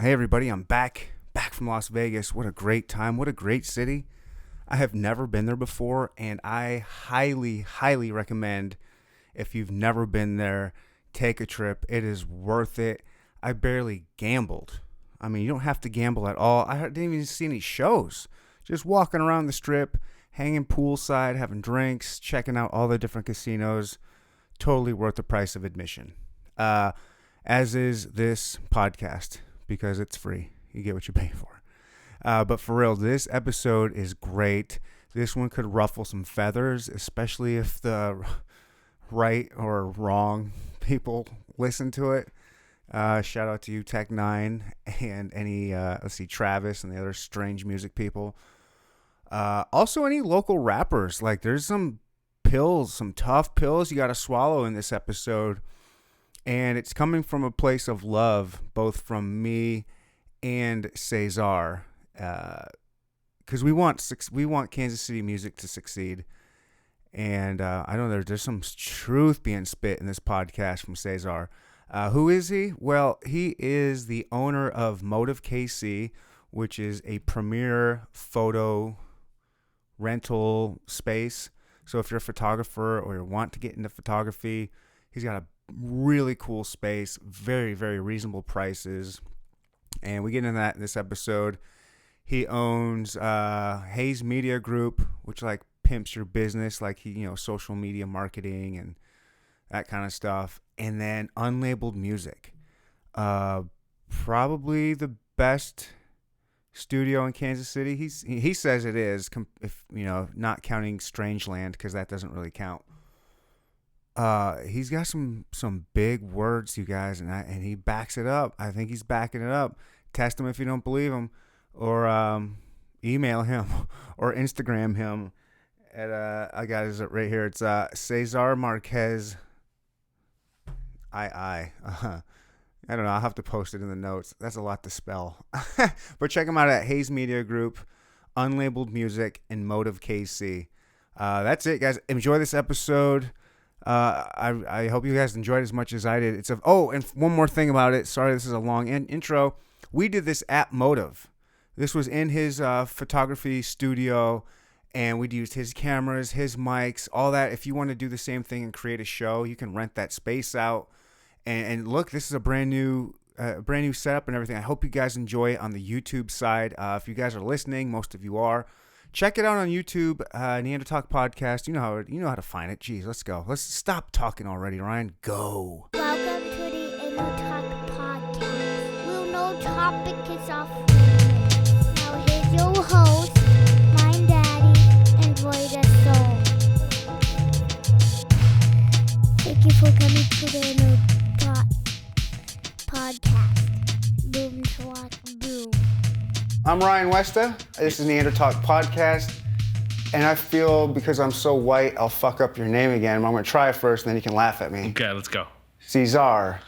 Hey everybody, I'm back from Las Vegas. What a great time. What a great city. I have never been there before, and I highly recommend, if you've never been there, take a trip. It is worth it. I barely gambled. I mean, you don't have to gamble at all. I didn't even see any shows. Just walking around the strip, hanging poolside, having drinks, checking out all the different casinos. Totally worth the price of admission. As is this podcast, because it's free. You get what you pay for. But for real, this episode is great. This one could ruffle some feathers, especially if the right or wrong people listen to it. Shout out to you, Tech9, and any, Travis and the other strange music people. Also, any local rappers. Like, there's some tough pills you got to swallow in this episode. And it's coming from a place of love, both from me and Cesar, because we want Kansas City music to succeed. And I know there's some truth being spit in this podcast from Cesar. Who is he? Well, he is the owner of MotiveKC, which is a premier photo rental space. So if you're a photographer or you want to get into photography, he's got a really cool space, very, very reasonable prices. And we get into that in this episode. He owns Hayes Media Group, which like pimps your business, like social media marketing and that kind of stuff. And then Unlabeled Music, probably the best studio in Kansas City. He says it is, if not counting Strangeland, because that doesn't really count. He's got some big words, you guys, and he backs it up. I think he's backing it up. Test him if you don't believe him, or email him or Instagram him at I got his right here. It's Cesar Marquez. I don't know. I'll have to post it in the notes. That's a lot to spell. But check him out at Hayes Media Group, Unlabeled Music, and MotiveKC. That's it, guys. Enjoy this episode. I hope you guys enjoyed as much as I did. And one more thing about it. Sorry, this is a long intro. We did this at Motive. This was in his photography studio, and we'd used his cameras, his mics, all that. If you want to do the same thing and create a show, you can rent that space out. And look, this is a brand new setup and everything. I hope you guys enjoy it on the YouTube side. If you guys are listening, most of you are. Check it out on YouTube, Neandertalk Podcast. You know how to find it. Jeez, let's go. Let's stop talking already, Ryan. Go. Welcome to the Neandertalk Podcast. We'll no topic is off limits. Now here's your host, my daddy, and Voida Soul. Thank you for coming to the Neandertalk Podcast. Boom, swat, boom. I'm Ryan Westa. This is Neandertalk Podcast. And I feel because I'm so white, I'll fuck up your name again. I'm going to try it first, and then you can laugh at me. Okay, let's go. Cesar.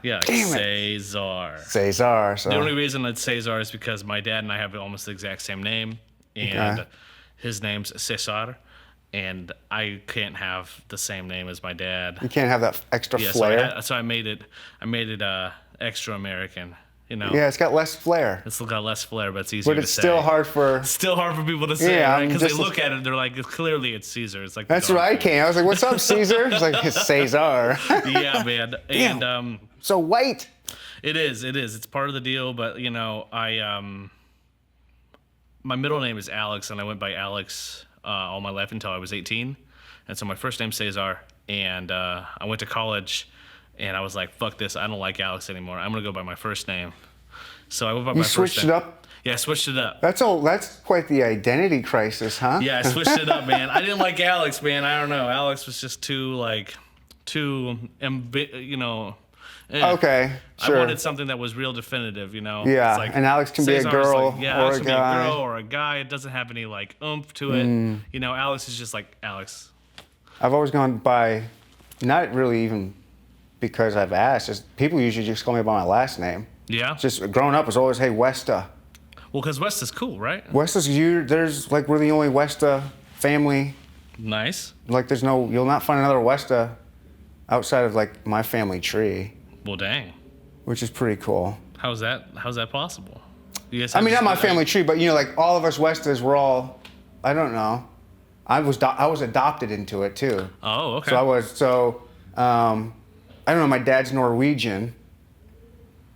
Yeah, damn Cesar. Cesar. So. The only reason it's Cesar is because my dad and I have almost the exact same name. And his name's Cesar. And I can't have the same name as my dad. You can't have that extra flair. So I made it extra American. Yeah, it's got less flair. It's got less flair, but it's easier to say. But it's still hard for people to say, right? Because they look at it, they're like, clearly it's Caesar. It's like that's what I came. I was like, what's up, Caesar? It's like, it's Cesar. Yeah, man. And so white. It is. It's part of the deal, but my middle name is Alex, and I went by Alex all my life until I was 18. And so my first name's Cesar, and I went to college. And I was like, fuck this, I don't like Alex anymore. I'm going to go by my first name. So I went by my first name. You switched it up? Yeah, I switched it up. That's quite the identity crisis, huh? Yeah, I switched it up, man. I didn't like Alex, man. I don't know. Alex was just Okay, sure. I wanted something that was real definitive, Yeah, it's like, and Alex can Cesar be a girl or a guy. Alex can be a girl or a guy. It doesn't have any, oomph to it. Alex is just like Alex. I've always gone by, not really even because I've asked. Just people usually just call me by my last name. Yeah. Just growing up was always, hey, Westa. Well, because Westa's cool, right? Westa's we're the only Westa family. Nice. You'll not find another Westa outside of my family tree. Well, dang. which is pretty cool. How's that possible? You guys I have mean, not my just- family tree, but like all of us Westas were all, I don't know. I was adopted into it too. Oh, okay. I don't know, my dad's Norwegian.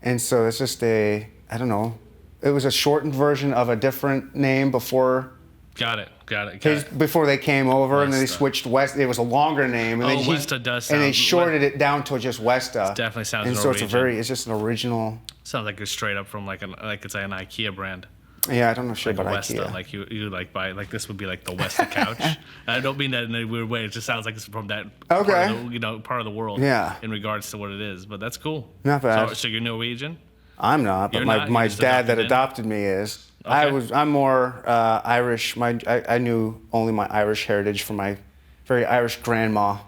And so it's just I don't know. It was a shortened version of a different name before Got it. before they came over, and then they Westa. switched West. It was a longer name, and Westa does and they sound- shorted it down to just Westa. Definitely sounds And so Norwegian. it's just an original. Sounds like it's straight up from like it's an IKEA brand. Yeah, I don't know shit Like a about Westa, IKEA. like you like buy like this would be like the Westa couch. I don't mean that in a weird way. It just sounds like it's from that Okay. part of the, part of the world. Yeah. In regards to what it is, but that's cool. Not bad. So you're Norwegian. I'm not, but You're my not? You my just dad that adopted adopted me is. Okay. I'm more Irish. I knew only my Irish heritage from my very Irish grandma.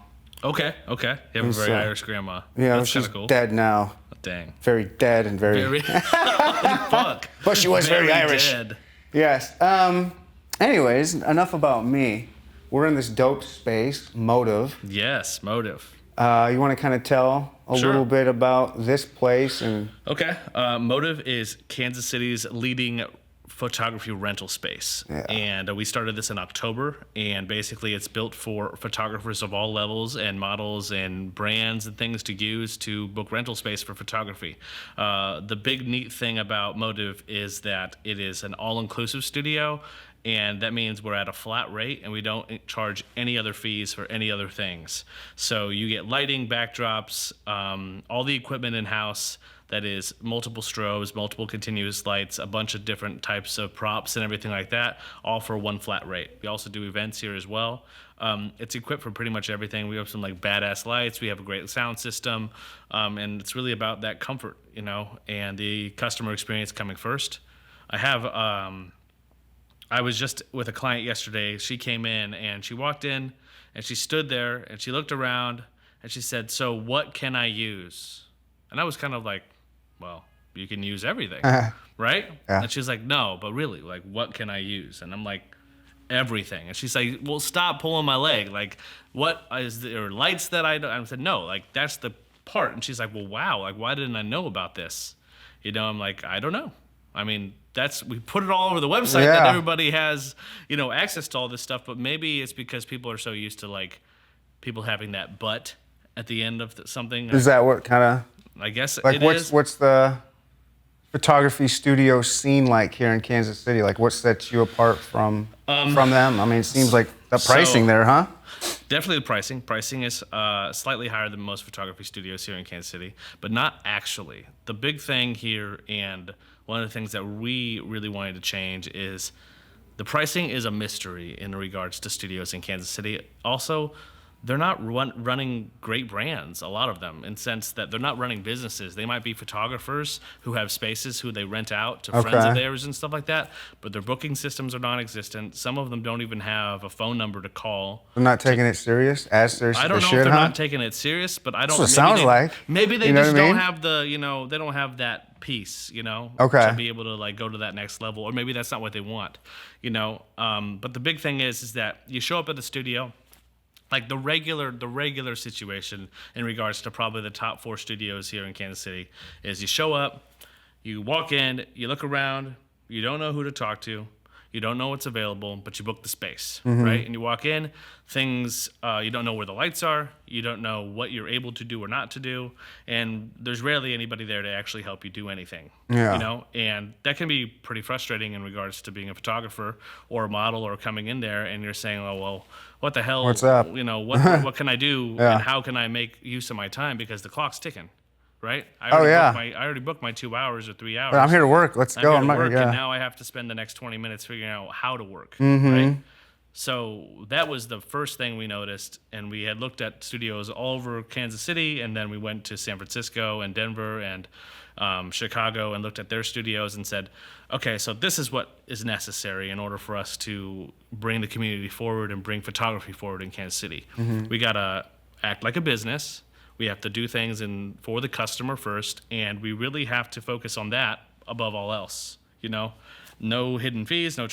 Okay. You have a very so- Irish grandma. Yeah, that's she's kind of cool. dead now. Dang. Very dead and very. Very. Fuck. But she was very Irish. Dead. Yes. Anyways, enough about me. We're in this dope space, Motive. Yes, Motive. You want to kind of tell a Sure. little bit about this place and Okay. Motive is Kansas City's leading photography rental space. Yeah. And we started this in October. And basically, it's built for photographers of all levels and models and brands and things to use to book rental space for photography. The big neat thing about Motive is that it is an all-inclusive studio. And that means we're at a flat rate and we don't charge any other fees for any other things. So you get lighting, backdrops, all the equipment in-house. That is multiple strobes, multiple continuous lights, a bunch of different types of props and everything like that, all for one flat rate. We also do events here as well. It's equipped for pretty much everything. We have some like badass lights. We have a great sound system. And it's really about that comfort, and the customer experience coming first. I was just with a client yesterday. She came in and she walked in and she stood there and she looked around and she said, "So what can I use?" And I was kind of like, well, you can use everything, right? Yeah. And she's like, "No, but really, like, what can I use?" And I'm like, "Everything." And she's like, "Well, stop pulling my leg. Like, what is there lights that I don't?" I said, "No, like, that's the part." And she's like, "Well, wow, like, why didn't I know about this?" I'm like, "I don't know. I mean, we put it all over the website that Yeah. everybody has, access to all this stuff, but maybe it's because people are so used to, like, people having that but at the end of something. is that what kind of I guess like it what's is. what's the photography studio scene like here in Kansas City? Like what sets you apart from them? I mean, it seems like the pricing there, huh? Definitely the pricing. Pricing is slightly higher than most photography studios here in Kansas City, but not actually. The big thing here, and one of the things that we really wanted to change, is the pricing is a mystery in regards to studios in Kansas City. Also, they're not running great brands, a lot of them, in the sense that they're not running businesses. They might be photographers who have spaces who they rent out to friends of Okay. theirs and stuff like that, but their booking systems are non-existent. Some of them don't even have a phone number to call. They're not taking it serious as serious I as don't they know should, if they're huh? not taking it serious, but I don't. That's what it sounds like. Maybe they You know just what I don't mean? have the, they don't have that piece, Okay. to be able to like go to that next level, or maybe that's not what they want, But the big thing is that you show up at the studio. Like the regular situation in regards to probably the top 4 studios here in Kansas City is you show up, you walk in, you look around, you don't know who to talk to, you don't know what's available, but you book the space, right? And you walk in, things, you don't know where the lights are, you don't know what you're able to do or not to do, and there's rarely anybody there to actually help you do anything, Yeah. And that can be pretty frustrating in regards to being a photographer or a model or coming in there and you're saying, oh, well, what the hell? What's up? What can I do Yeah. and how can I make use of my time because the clock's ticking, right? I already booked my 2 hours or 3 hours. But I'm here to work. Let's I'm go. here I'm to not work, gonna. and Yeah. now I have to spend the next 20 minutes figuring out how to work, Mm-hmm. right? So that was the first thing we noticed, and we had looked at studios all over Kansas City, and then we went to San Francisco and Denver and Chicago and looked at their studios and said, okay, so this is what is necessary in order for us to bring the community forward and bring photography forward in Kansas City. We gotta act like a business. We have to do things for the customer first, and we really have to focus on that above all else. No hidden fees, no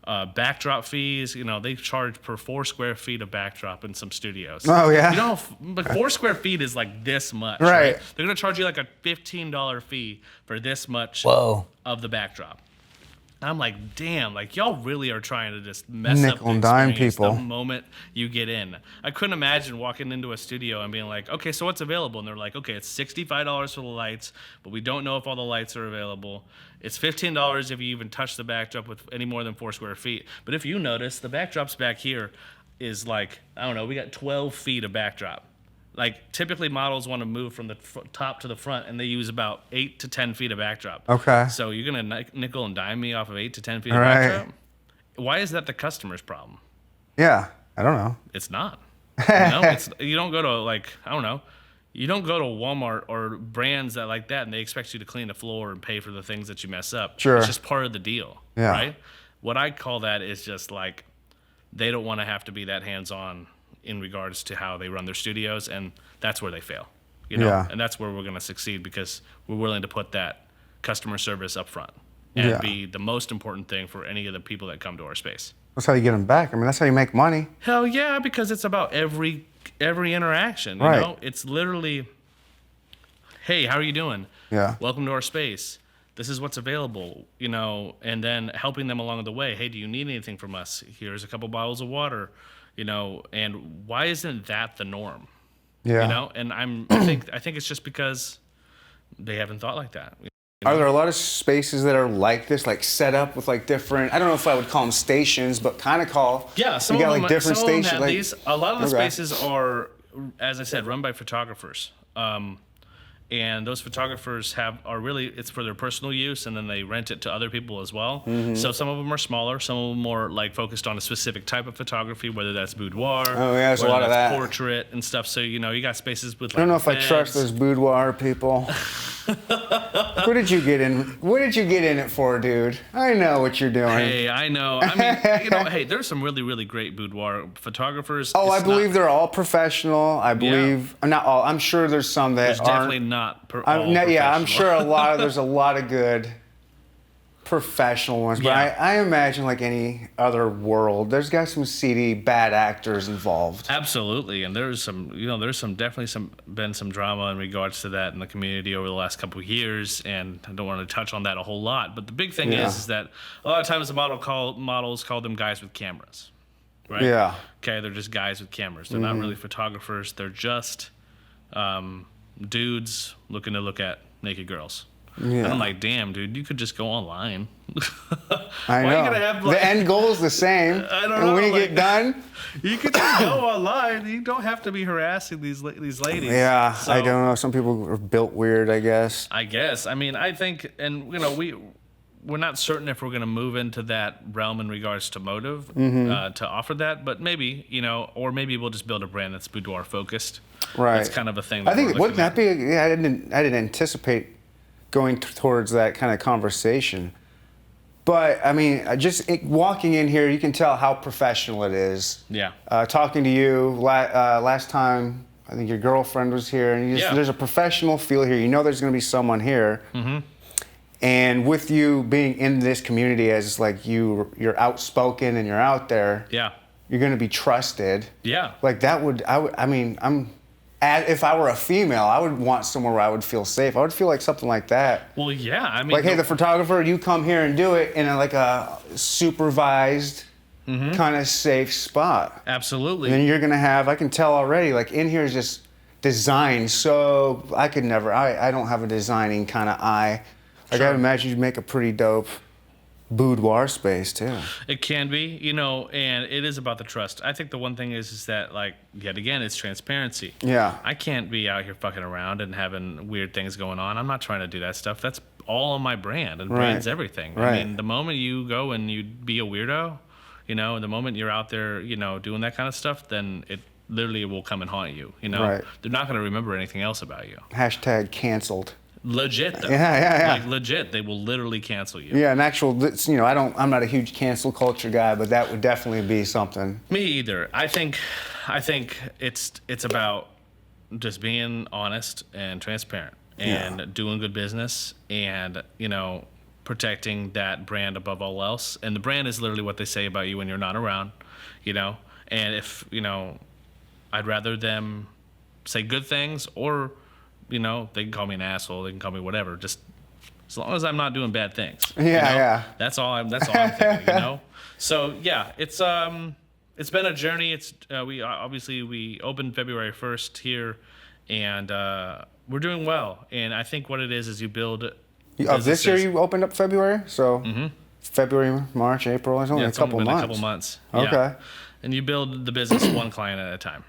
Backdrop fees, they charge per 4 square feet of backdrop in some studios. Oh, yeah? Like 4 square feet is like this much, Right. They're going to charge you like a $15 fee for this much Whoa. of the backdrop. I'm like, damn, like y'all really are trying to just mess up Nickel the and dime experience people. the moment you get in. I couldn't imagine walking into a studio and being like, okay, so what's available? And they're like, okay, it's $65 for the lights, but we don't know if all the lights are available. It's $15 if you even touch the backdrop with any more than 4 square feet. But if you notice, the backdrops back here is like, I don't know, we got 12 feet of backdrop. Like, typically models want to move from the top to the front, and they use about 8 to 10 feet of backdrop. Okay. So you're going to nickel and dime me off of 8 to 10 feet All of right. backdrop? Why is that the customer's problem? Yeah, I don't know. It's not. You don't go to, like, I don't know. You don't go to Walmart or brands that like that, and they expect you to clean the floor and pay for the things that you mess up. Sure. It's just part of the deal, Yeah. right? What I call that is just like they don't want to have to be that hands-on in regards to how they run their studios, and that's where they fail. Yeah. And that's where we're going to succeed because we're willing to put that customer service up front and be the most important thing for any of the people that come to our space. That's how you get them back. I mean, that's how you make money. Hell yeah, because it's about every interaction. You Right. know, it's literally, hey, how are you doing? Yeah. Welcome to our space. This is what's available, and then helping them along the way. Hey, do you need anything from us? Here's a couple bottles of water, and why isn't that the norm? Yeah. And I think it's just because they haven't thought like that. Are there a lot of spaces that are like this, like set up with like different, I don't know if I would call them stations, but kind of call. Yeah, some you got of them, like different some of them stations. have Like, these. A lot of the Okay. spaces are, as I said, run by photographers. And those photographers are really, it's for their personal use, and then they rent it to other people as well. Mm-hmm. So some of them are smaller, some of them are like focused on a specific type of photography, whether that's boudoir, Oh, yeah, there's a whether lot of that's that. portrait and stuff. So you got spaces with. Like, I don't know if I beds. trust those boudoir people. What did you get in? What did you get in it for, dude? I know what you're doing. Hey, I know. I mean, hey, there's some really, really great boudoir photographers. Oh, I It's believe not, they're all professional. I believe not all. I'm sure there's some that there's aren't. definitely not. Yeah, I'm professional. sure there's a lot of good professional ones, but Yeah. I imagine like any other world, there's got some seedy bad actors involved. Absolutely, and there's been some drama in regards to that in the community over the last couple of years, and I don't want to touch on that a whole lot. But the big thing Yeah. is that a lot of times the models call them guys with cameras, right? Yeah. Okay, they're just guys with cameras. They're not really photographers. They're just dudes looking to look at naked girls. Yeah. And I'm like, damn, dude, you could just go online. I Why know. you gonna have, The end goal is the same. I don't and know, when you like- get done, You could just go online. You don't have to be harassing these ladies. yeah, So, I don't know. Some people are built weird, I guess. I guess. I mean, I think, and we're not certain if we're going to move into that realm in regards to Motive to offer that, but maybe, or maybe we'll just build a brand that's boudoir focused. Right. That's kind of a thing. I think we're wouldn't that looking be? Yeah, I didn't anticipate going towards that kind of conversation. But I mean, walking in here, you can tell how professional it is. Yeah. Talking to you last time, I think your girlfriend was here, and Yeah. there's a professional feel here. You know, there's going to be someone here. Mm-hmm. And with you being in this community as like you're outspoken and you're out there. Yeah. You're going to be trusted. Yeah. Like that if I were a female, I would want somewhere where I would feel safe. I would feel like something like that. Well, yeah. I mean, Like, hey, the photographer, you come here and do it in a supervised, kind of safe spot. absolutely. And then you're going to have, I can tell already, like in here is just designed so, I don't have a designing kind of eye. I Sure. gotta imagine you'd make a pretty dope boudoir space too. It can be, and it is about the trust. I think the one thing is that, like, yet again, it's transparency. Yeah. I can't be out here fucking around and having weird things going on. I'm not trying to do that stuff. That's all on my brand, and brand's everything. Right. I mean, the moment you go and you be a weirdo, and the moment you're out there, doing that kind of stuff, then it literally will come and haunt you. Right. They're not going to remember anything else about you. Hashtag canceled. Legit, though. Yeah. Like, legit, they will literally cancel you. Yeah, I'm not a huge cancel culture guy, but that would definitely be something. Me either. I think it's about just being honest and transparent and doing good business and protecting that brand above all else. And the brand is literally what they say about you when you're not around, you know. And if, you know, I'd rather them say good things, or, you know, they can call me an asshole, they can call me whatever, just as long as I'm not doing bad things. Yeah, you know? yeah. That's all I'm thinking, you know. So yeah, it's been a journey. It's we opened February 1st here, and we're doing well. And I think what it is you build. Of this year, you opened up February, so February, March, April. It's only a couple months. A couple months. Okay. Yeah. And you build the business one client at a time.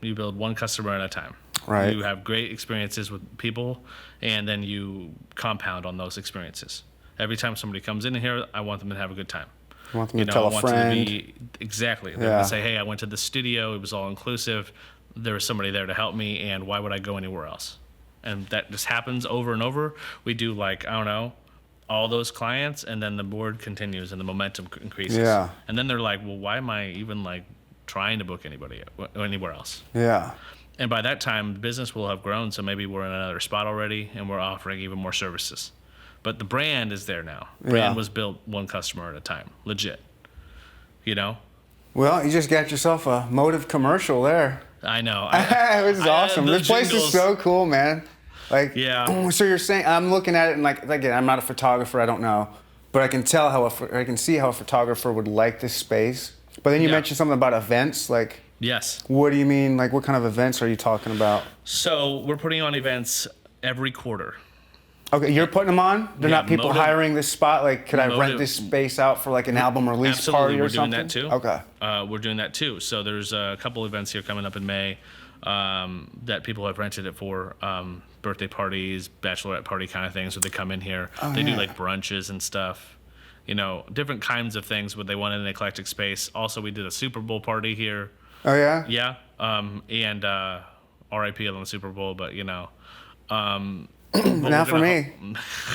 You build one customer at a time. Right. You have great experiences with people, and then you compound on those experiences. Every time somebody comes in here, I want them to have a good time. I want them to tell a friend. Exactly. They're going to say, hey, I went to the studio. It was all inclusive. There was somebody there to help me, and why would I go anywhere else? And that just happens over and over. We do, like, I don't know, all those clients, and then the board continues and the momentum increases. Yeah. And then they're like, well, why am I even, like, trying to book anybody anywhere else? Yeah. And by that time, the business will have grown, so maybe we're in another spot already, and we're offering even more services. But the brand is there now. Brand was built one customer at a time, legit. You know? Well, you just got yourself a Motive commercial there. I know. This is awesome. This place is so cool, man. Like, yeah. So you're saying, I'm looking at it, and like again, I'm not a photographer, I don't know, but I can tell I can see how a photographer would like this space. But then you mentioned something about events, like. Yes. What do you mean? Like, what kind of events are you talking about? So we're putting on events every quarter. Okay, you're putting them on? They're not people hiring this spot? Like, could I rent this space out for like an album release party or something? Absolutely, we're doing that too. Okay. We're doing that too. So there's a couple events here coming up in May that people have rented it for. Birthday parties, bachelorette party kind of things where they come in here. They do like brunches and stuff. You know, different kinds of things where they want an eclectic space. Also, we did a Super Bowl party here. Oh, yeah? Yeah. And RIP on the Super Bowl, but, you know. Not for me.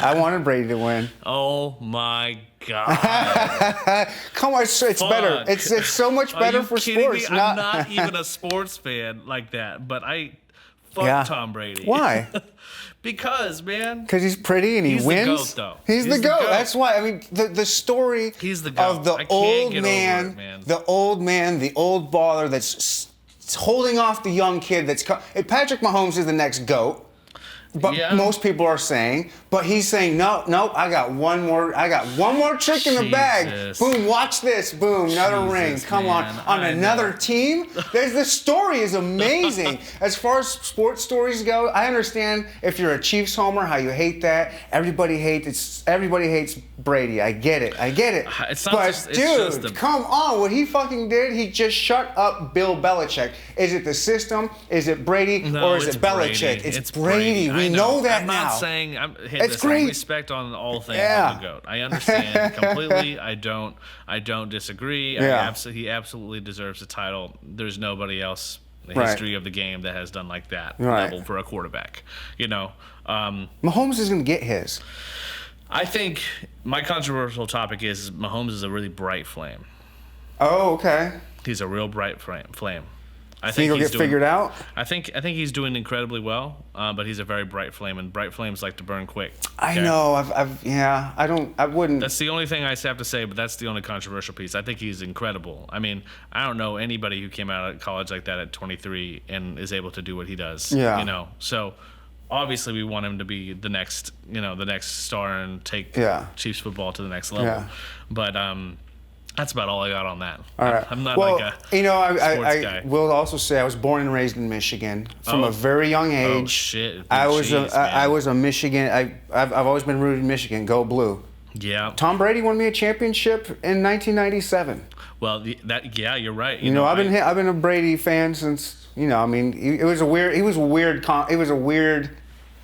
I wanted Brady to win. Oh, my God. Come on, it's better. It's so much better for sports. Me? I'm not even a sports fan like that, but I fuck Tom Brady. Why? Because, man. Because he's pretty and he wins. He's the GOAT, though. He's the GOAT. That's why. I mean, the story he's the GOAT. of the old man, the old baller that's holding off the young kid that's. Patrick Mahomes is the next GOAT. But most people are saying, but he's saying, no, I got one more trick in the bag. Boom, watch this. Boom, another ring. Come on another team. The story is amazing. As far as sports stories go, I understand if you're a Chiefs homer, how you hate that. Everybody hates Brady. I get it. It's not but dude, come on, what he fucking did, he just shut up Bill Belichick. Is it the system? Is it Brady? No, or is it Belichick? Brady. It's Brady. We know that now. I'm not saying it's great. Respect on all things of the GOAT. I understand completely. I don't disagree. He absolutely deserves the title. There's nobody else in the history of the game that has done like that level for a quarterback. You know, Mahomes is going to get his. I think my controversial topic is Mahomes is a really bright flame. Oh, okay. He's a real bright flame. I think he'll get figured out. I think he's doing incredibly well, but he's a very bright flame, and bright flames like to burn quick. Okay? I know. I wouldn't. That's the only thing I have to say, but that's the only controversial piece. I think he's incredible. I mean, I don't know anybody who came out of college like that at 23 and is able to do what he does. Yeah. You know, so obviously we want him to be the next star and take Chiefs football to the next level. Yeah. But that's about all I got on that. All right. I'm not like a sports guy. I will also say I was born and raised in Michigan from a very young age. Oh shit! I was a Michigan. I've always been rooted in Michigan. Go Blue. Yeah. Tom Brady won me a championship in 1997. Well, you're right. You know, I've been a Brady fan since. You know, I mean, he was a weird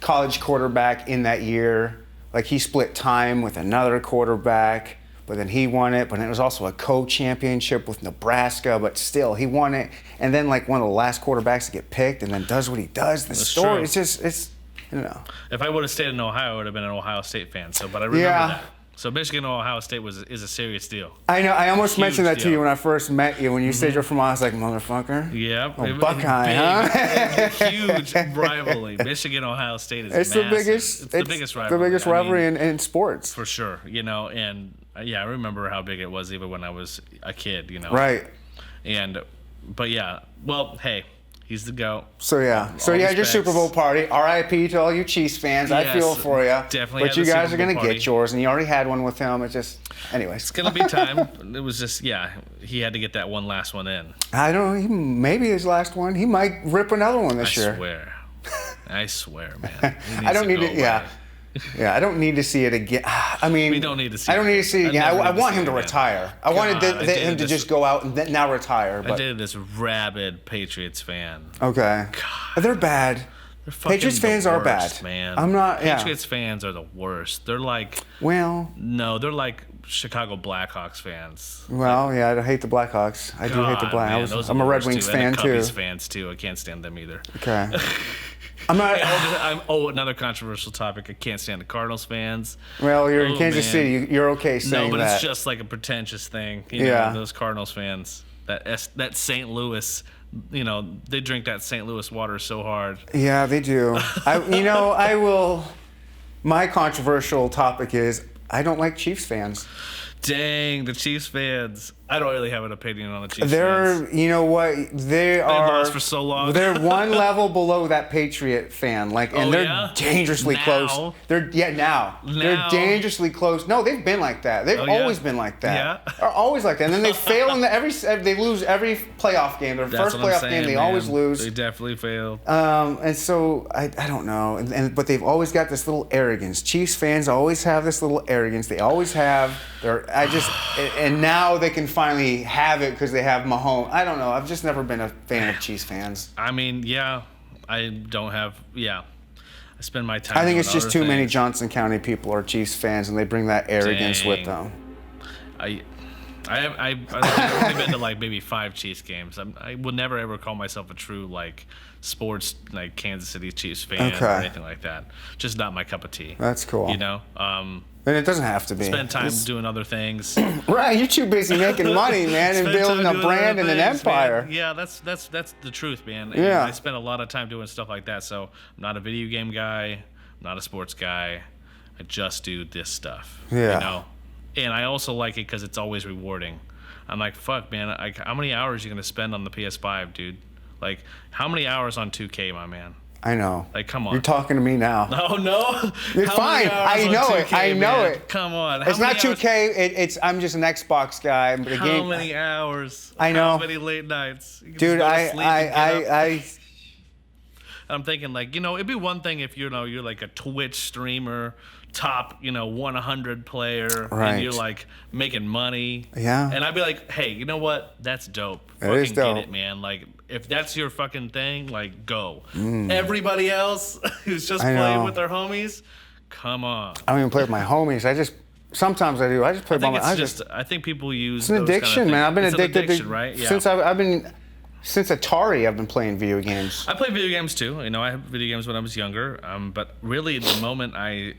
college quarterback in that year. Like he split time with another quarterback. But then he won it, but it was also a co-championship with Nebraska, but still, he won it. And then, like, one of the last quarterbacks to get picked and then does what he does. The story, it's you know. If I would have stayed in Ohio, I would have been an Ohio State fan, but I remember that. So Michigan Ohio State is a serious deal. I know. I almost Huge mentioned that to deal. you when I first met you. When you said you're from, I was like, motherfucker. Yeah. Oh, Buckeye, huh? Huge rivalry. Michigan Ohio State is It's massive. the biggest. It's the biggest rivalry. The biggest rivalry in sports. For sure. And yeah, I remember how big it was even when I was a kid. Right. But yeah. Well, hey. He's the GOAT. So yeah, All your respects. Super Bowl party. R.I.P. to all you Chiefs fans. I Yes, feel for you. definitely But had you the guys Super are Bowl gonna party. get yours, and you already had one with him. Anyways. It's gonna be time. It was just he had to get that one last one in. I don't know. Maybe his last one. He might rip another one this year. I swear, man. I don't need to. Yeah. Yeah, I don't need to see it again. I mean, We don't need to see I don't it need to see it again. never I need to want see him it to again. retire. I wanted God, him to just go out and now retire. I But dated this rabid Patriots fan. okay, they're bad. They're fucking Patriots the fans are worst, bad. man. I'm not. Yeah. Patriots fans are the worst. They're like they're like Chicago Blackhawks fans. Well, yeah, I hate the Blackhawks. I do hate the God, man, Blackhawks. those are I'm a the Red worst, Wings too. fan And the too. Cubbies fans too. I can't stand them either. Okay. I'm not. Another controversial topic. I can't stand the Cardinals fans. Well, you're in Kansas man. City. You're okay saying No, but that. it's just like a pretentious thing. Yeah. Those Cardinals fans. That St. Louis. They drink that St. Louis water so hard. Yeah, they do. I will. My controversial topic is I don't like Chiefs fans. Dang, the Chiefs fans. I don't really have an opinion on the Chiefs They're, fans. you know what? They've lost for so long. They're one level below that Patriot fan, and they're yeah? dangerously Now? close. Now they're Now? dangerously close. No, they've been like that. They've yeah? always been like that. Yeah? They're always like that. And then they fail they lose every playoff game. Their That's first what I'm playoff saying, game, they man. always lose. They definitely failed. And so I don't know, but they've always got this little arrogance. Chiefs fans always have this little arrogance. They always have. And now they can finally have it because they have Mahomes. I don't know. I've just never been a fan of Chiefs fans. I mean, yeah, I don't have. Yeah, I spend my time. I think doing it's just other too many things. Johnson County people are Chiefs fans, and they bring that arrogance with them. I've only been to like maybe 5 Chiefs games. I would never ever call myself a true like sports like Kansas City Chiefs fan or Okay. anything like that. Just not my cup of tea. That's cool. And it doesn't have to be. Spend time doing other things. Right, you're too busy making money, man, and Spend building time a doing brand other and an things, man. empire. Yeah, that's the truth, man. And Yeah. I spend a lot of time doing stuff like that. So I'm not a video game guy. I'm not a sports guy. I just do this stuff. Yeah. And I also like it because it's always rewarding. I'm like, fuck, man. Like, how many hours are you gonna spend on the PS5, dude? Like, how many hours on 2K, my man? I know. Like, come on. You're talking to me now. Oh no! You're How fine. many hours I on know it. 2K, I know man? it. Come on. It's How not many hours- 2K. It's I'm just an Xbox guy. But the How game. many hours? I know. How many late nights? You can Dude, just go to sleep and get up. I I'm thinking like, it'd be one thing if you're like a Twitch streamer, top, 100 player, Right. and you're like making money. Yeah. And I'd be like, hey, you know what? That's dope. It is Fucking dope. get it, man. Like, if that's your fucking thing, like, go. Mm. Everybody else who's just I playing know. with their homies, come on. don't even play with my homies. Sometimes I do. I just play by I think people use It's an those kind of addiction, man. I've been things. It's an addicted addiction, to right? Yeah. since Atari. I've been playing video games. I play video games too. I have video games when I was younger. But really, the moment I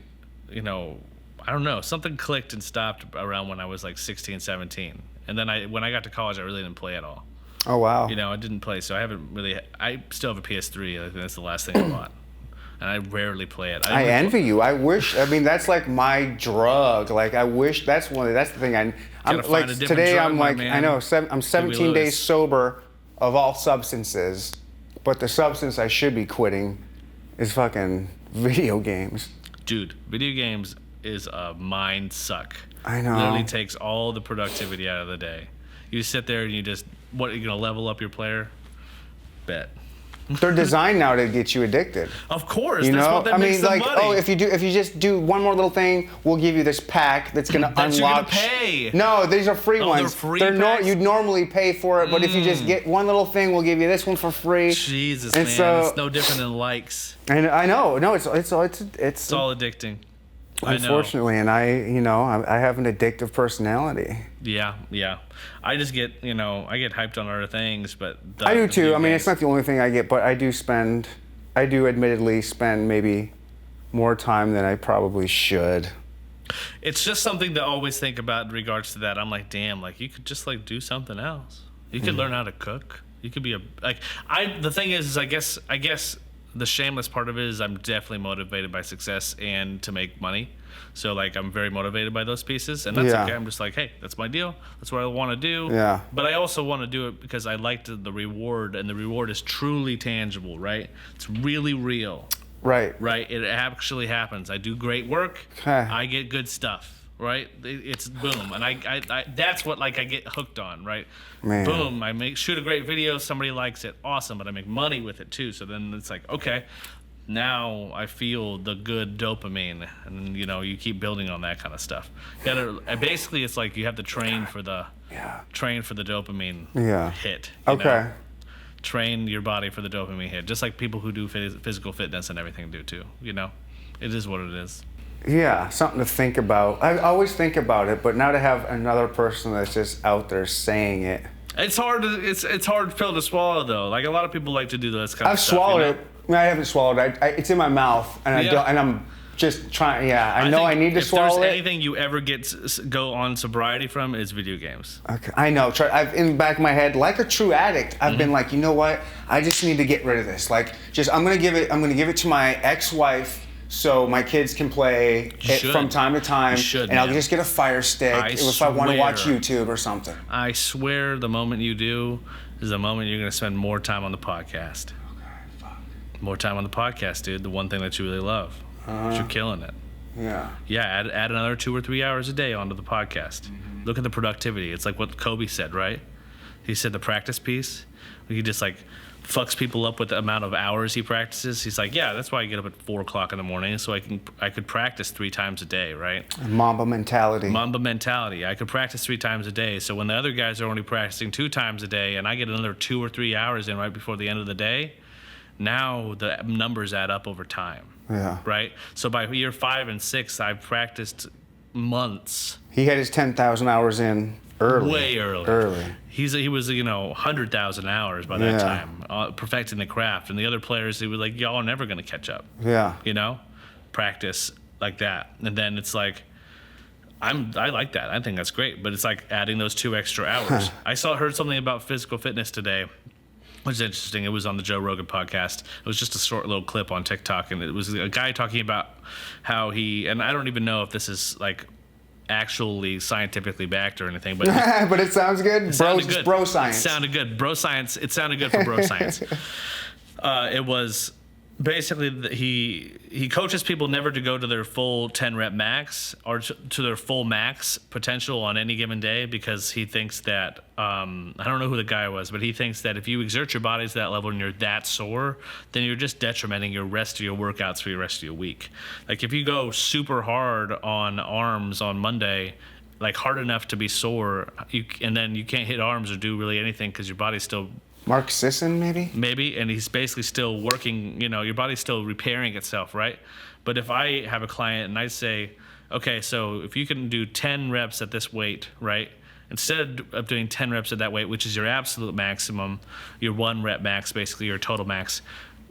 don't know, something clicked and stopped around when I was like 16, 17. And then when I got to college, I really didn't play at all. Oh wow. I didn't play, so I still have a PS3. I think that's the last thing I bought. And I rarely play it. I envy you. That's like my drug. Like I wish that's the thing. I'm Gotta like find a different today. drug, I'm my like man. I know. I'm 17 Lewis. days sober of all substances, but the substance I should be quitting is fucking video games. Dude, video games is a mind suck. I know. Literally takes all the productivity out of the day. You sit there and you just, you're going to level up your player? Bet. They're designed now to get you addicted. Of course. You That's know, what that makes them money. oh, if you just do one more little thing, we'll give you this pack that's gonna That you're unlock. gonna pay. No, these are free Oh, ones. they're free packs? You'd normally pay for it, but if you just get one little thing, we'll give you this one for free. Jesus, And man. so- It's no different than likes. And I know, no, it's It's all addicting. unfortunately, and I have an addictive personality. Yeah. I just get, I get hyped on other things, but I do too. video I mean, it's games- not the only thing I get, but I do admittedly spend maybe more time than I probably should It's just something to always think about in regards to that. I'm like, damn, like you could just like do something else. You could learn how to cook. You could be the thing is I guess the shameless part of it is I'm definitely motivated by success and to make money. So like I'm very motivated by those pieces, and that's okay. I'm just like, hey, that's my deal. That's what I want to do. Yeah. But I also want to do it because I like the reward, and the reward is truly tangible, right? It's really real. Right. Right. It actually happens. I do great work. I get good stuff. Right. It's boom, and I that's what like I get hooked on. Right. Man. Boom. I shoot a great video. Somebody likes it. Awesome. But I make money with it too. So then it's like, okay, now I feel the good dopamine, and you keep building on that kind of stuff. Basically, it's like you have to train for the dopamine hit. Okay. Train your body for the dopamine hit, just like people who do physical fitness and everything do too. It is what it is. Yeah, something to think about. I always think about it, but now to have another person that's just out there saying it. It's hard. It's hard pill to swallow though. Like a lot of people like to do this kind of stuff. I've swallowed it. I haven't swallowed it. It's in my mouth, and I don't. And I'm just trying. Yeah, I know I need to swallow it. If there's anything you ever go on sobriety from, is video games. Okay, I know. I've in the back of my head, like a true addict, I've been like, you know what? I just need to get rid of this. Like, I'm gonna give it to my ex-wife. So my kids can play it from time to time, and I'll just get a Fire Stick if I want to watch YouTube or something. I swear, the moment you do is the moment you're going to spend more time on the podcast. Okay, fuck. More time on the podcast, dude. The one thing that you really love. You're killing it. Yeah. Yeah. Add another 2 or 3 hours a day onto the podcast. Look at the productivity. It's like what Kobe said, right? He said the practice piece. He just like fucks people up with the amount of hours he practices. He's like, yeah, that's why I get up at 4 o'clock in the morning, so I could practice 3 times a day, right? Mamba mentality. I could practice 3 times a day. So when the other guys are only practicing 2 times a day, and I get another 2 or 3 hours in right before the end of the day, now the numbers add up over time. Yeah. Right. So by year 5 and 6, I've practiced months. He had his 10,000 hours in. Early. Way early. He was 100,000 hours by that time, perfecting the craft. And the other players, he was like, y'all are never gonna catch up. Yeah. Practice like that, and then it's like, I like that. I think that's great. But it's like adding those 2 extra hours. I heard something about physical fitness today, which is interesting. It was on the Joe Rogan podcast. It was just a short little clip on TikTok, and it was a guy talking about how and I don't even know if this is like actually scientifically backed or anything, but but it sounds good. Bro science. It sounded good. Bro science. It sounded good for bro science. It was basically he coaches people never to go to their full 10 rep max or to their full max potential on any given day, because he thinks that I don't know who the guy was, but he thinks that if you exert your body to that level and you're that sore, then you're just detrimenting your rest of your workouts for your rest of your week. Like if you go super hard on arms on Monday, like hard enough to be sore, and then you can't hit arms or do really anything because your body's still Mark Sisson, maybe, and he's basically still working. Your body's still repairing itself, right? But if I have a client and I say, okay, so if you can do 10 reps at this weight, right? Instead of doing 10 reps at that weight, which is your absolute maximum, your 1 rep max, basically your total max.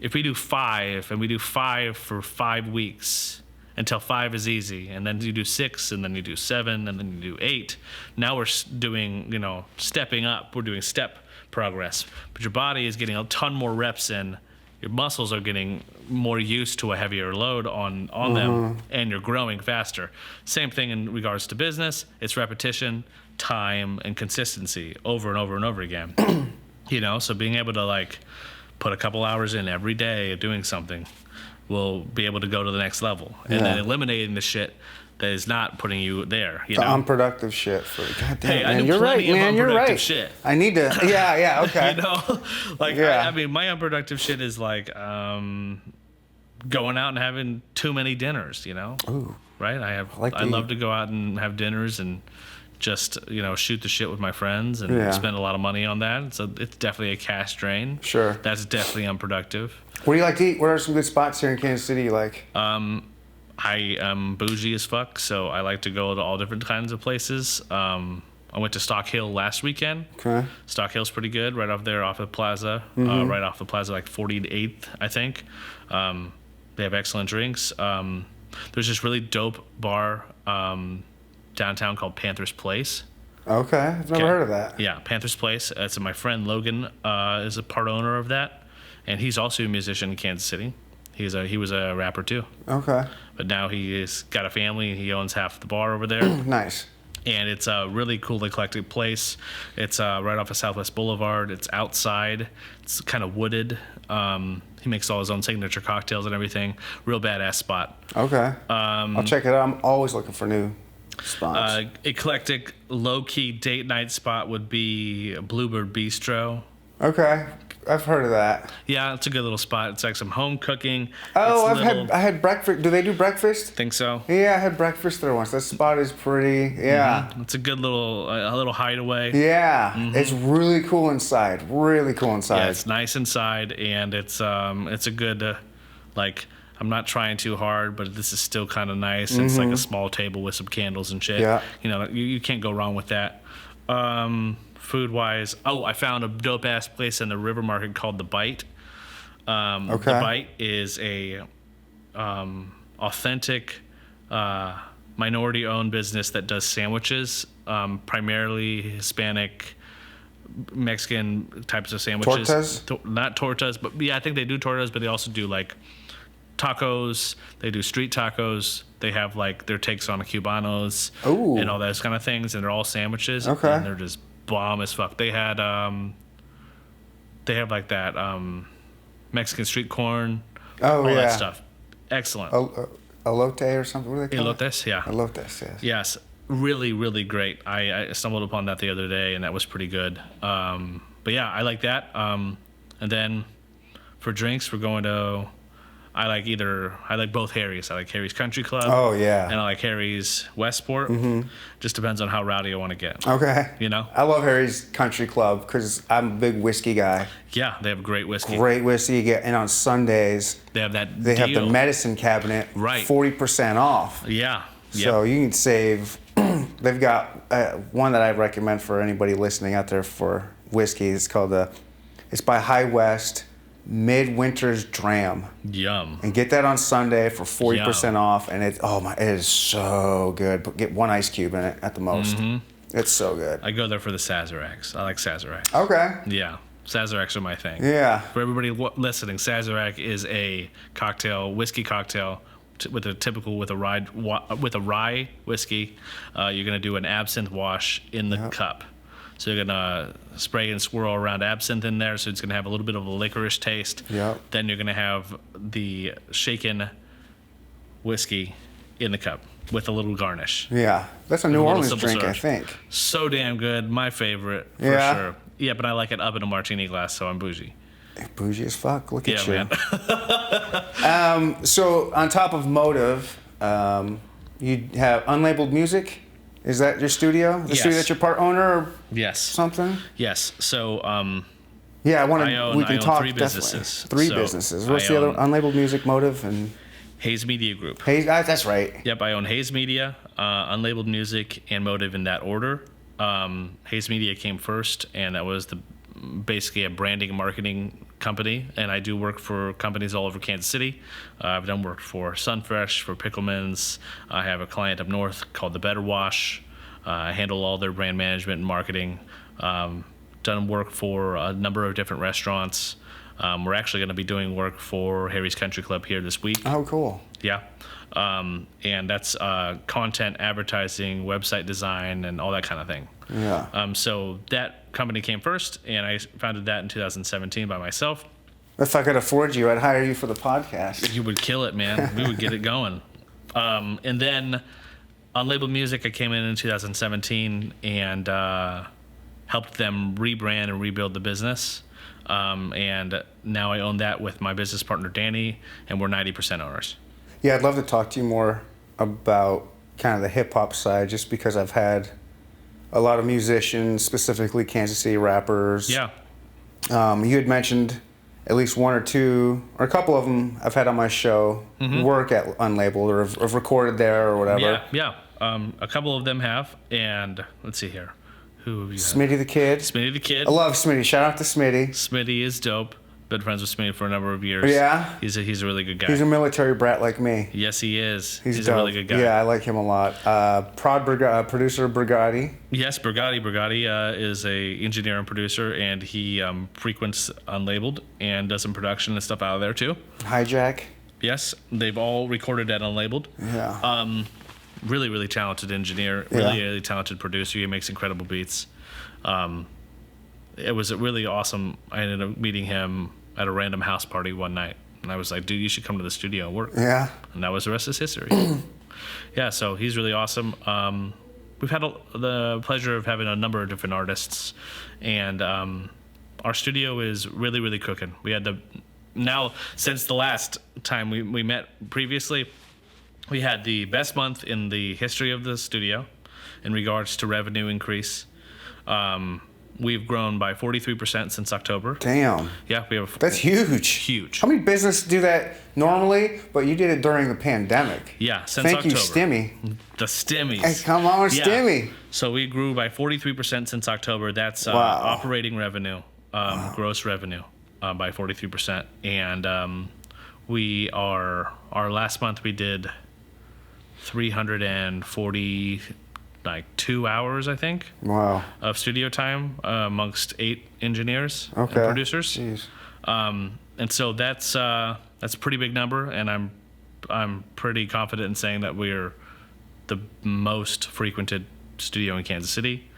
If we do 5, and we do 5 for 5 weeks until 5 is easy, and then you do 6, and then you do 7, and then you do 8. Now we're doing, stepping up. We're doing step progress, but your body is getting a ton more reps in. Your muscles are getting more used to a heavier load on them, and you're growing faster. Same thing in regards to business. It's repetition, time, and consistency over and over and over again. So being able to like put a couple hours in every day doing something will be able to go to the next level, and then eliminating the shit that is not putting you there. The unproductive shit. God damn, hey, man. I do You're plenty right, of man. You're unproductive right. shit. I need to. Yeah. Okay. I mean, my unproductive shit is like going out and having too many dinners. Ooh. Right. I love to go out and have dinners and just shoot the shit with my friends and spend a lot of money on that. So it's definitely a cash drain. Sure. That's definitely unproductive. What do you like to eat? What are some good spots here in Kansas City you like? I am bougie as fuck, so I like to go to all different kinds of places. I went to Stock Hill last weekend. Okay. Stock Hill's pretty good, right off there off the plaza. Right off the plaza, like 48th, I think. They have excellent drinks. There's this really dope bar downtown called Panthers Place. Okay, I've never heard of that. Yeah, Panthers Place. So my friend Logan is a part owner of that, and he's also a musician in Kansas City. He was a rapper too. Okay. But now he's got a family, and he owns half the bar over there. Nice. And it's a really cool, eclectic place. It's right off of Southwest Boulevard. It's outside. It's kind of wooded. He makes all his own signature cocktails and everything. Real badass spot. Okay. I'll check it out. I'm always looking for new spots. Eclectic, low-key date night spot would be Bluebird Bistro. Okay. I've heard of that. Yeah, it's a good little spot. It's like some home cooking. Oh, I had breakfast. Do they do breakfast? Think so. Yeah, I had breakfast there once. That spot is pretty. Yeah. Mm-hmm. It's a good little hideaway. Yeah. Mm-hmm. It's really cool inside. Really cool inside. Yeah, it's nice inside, and it's a good like. I'm not trying too hard, but this is still kind of nice. Mm-hmm. It's like a small table with some candles and shit. Yeah. You know, you can't go wrong with that. Food-wise, I found a dope-ass place in the River Market called The Bite. Okay. The Bite is a authentic minority-owned business that does sandwiches, primarily Hispanic, Mexican types of sandwiches. Tortas? Not tortas, but yeah, I think they do tortas, but they also do like tacos. They do street tacos. They have like their takes on Cubanos. Ooh. And all those kind of things, and they're all sandwiches. Okay. And they're just bomb as fuck. They have like that Mexican street corn. Oh, all yeah. that stuff. Excellent. Elote or something? What do they call it? Elotes, yeah. Elotes, yes. Yes, really, really great. I stumbled upon that the other day, and that was pretty good. But yeah, I like that. And then for drinks, we're going to. I like both Harry's. I like Harry's Country Club. Oh, yeah. And I like Harry's Westport. Mm-hmm. Just depends on how rowdy I want to get. Okay. You know? I love Harry's Country Club because I'm a big whiskey guy. Yeah, they have great whiskey. Great whiskey you get. And on Sundays, They have that they have deal. the medicine cabinet, Right. 40% off. Yeah. So Yep. you can save. They've got one that I recommend for anybody listening out there for whiskey. It's called it's by High West Midwinter's Dram. Yum. And get that on Sunday for 40% off. And it is so good. But get one ice cube in it at the most. Mm-hmm. It's so good. I go there for the Sazeracs. I like Sazeracs. Okay. Yeah. Sazeracs are my thing. Yeah. For everybody listening, Sazerac is a whiskey cocktail with a rye whiskey. You're gonna do an absinthe wash in the cup. So you're gonna spray and swirl around absinthe in there, so it's gonna have a little bit of a licorice taste. Yep. Then you're gonna have the shaken whiskey in the cup with a little garnish. Yeah. That's a New little Orleans simple drink, I serve. think. So damn good, my favorite for Yeah? sure. Yeah, but I like it up in a martini glass, so I'm bougie. Bougie as fuck. Look at Yeah, you. man. So on top of Motive, you have Unlabeled Music. Is that your studio? The Yes. studio that you're part owner or Yes. something? Yes. So Yeah, I we own can talk three definitely. businesses. Three So businesses. What's I the other? own- Unlabeled Music, Motive, and Hayes Media Group. Hayes. That's right. Yep, I own Hayes Media, Unlabeled Music, and Motive in that order. Hayes Media came first, and that was basically a branding and marketing company. And I do work for companies all over Kansas City. I've done work for Sunfresh, for Pickleman's. I have a client up north called The Better Wash. I handle all their brand management and marketing. Done work for a number of different restaurants. We're actually going to be doing work for Harry's Country Club here this week. Oh, cool. Yeah. And that's content, advertising, website design, and all that kind of thing. Yeah. So that company came first, and I founded that in 2017 by myself. If I could afford you, I'd hire you for the podcast. You would kill it, man. We would get it going. And then Unlabeled Music, I came in 2017 and helped them rebrand and rebuild the business. And now I own that with my business partner, Danny, and we're 90% owners. Yeah, I'd love to talk to you more about kind of the hip-hop side, just because I've had a lot of musicians, specifically Kansas City rappers. Yeah. You had mentioned at least one or two, or a couple of them I've had on my show work at Unlabeled or have recorded there or whatever. Yeah. A couple of them have, and let's see here. Who have you had? Smitty the Kid. Smitty the Kid. I love Smitty. Shout out to Smitty. Smitty is dope. been friends with Smitty for a number of years. Yeah? He's a really good guy. He's a military brat like me. Yes, he is. He's a really good guy. Yeah, I like him a lot. Producer Brigatti. Yes, Brigatti. Brigatti is a engineer and producer, and he frequents Unlabeled and does some production and stuff out of there too. Hijack. Yes, they've all recorded at Unlabeled. Yeah. Really, really talented engineer. Really, really talented producer. He makes incredible beats. It was really awesome. I ended up meeting him at a random house party one night, and I was like, dude, you should come to the studio and work. Yeah. And that was the rest is history. Yeah, so he's really awesome. We've had the pleasure of having a number of different artists, and our studio is really, really cooking. We had since the last time we met previously, we had the best month in the history of the studio in regards to revenue increase. We've grown by 43% since October. Damn. Yeah, we have. That's huge. Huge. How many businesses do that normally? But you did it during the pandemic. Yeah, since Thank October. Thank you, Stimmy. The Stimmies. Hey, come on, yeah. Stimmy. So we grew by 43% since October. That's wow. operating revenue, gross revenue by 43%. And our last month we did 342 hours, I think. Wow. Of studio time amongst 8 engineers and okay. producers. Jeez. And so that's a pretty big number, and I'm pretty confident in saying that we're the most frequented studio in Kansas City,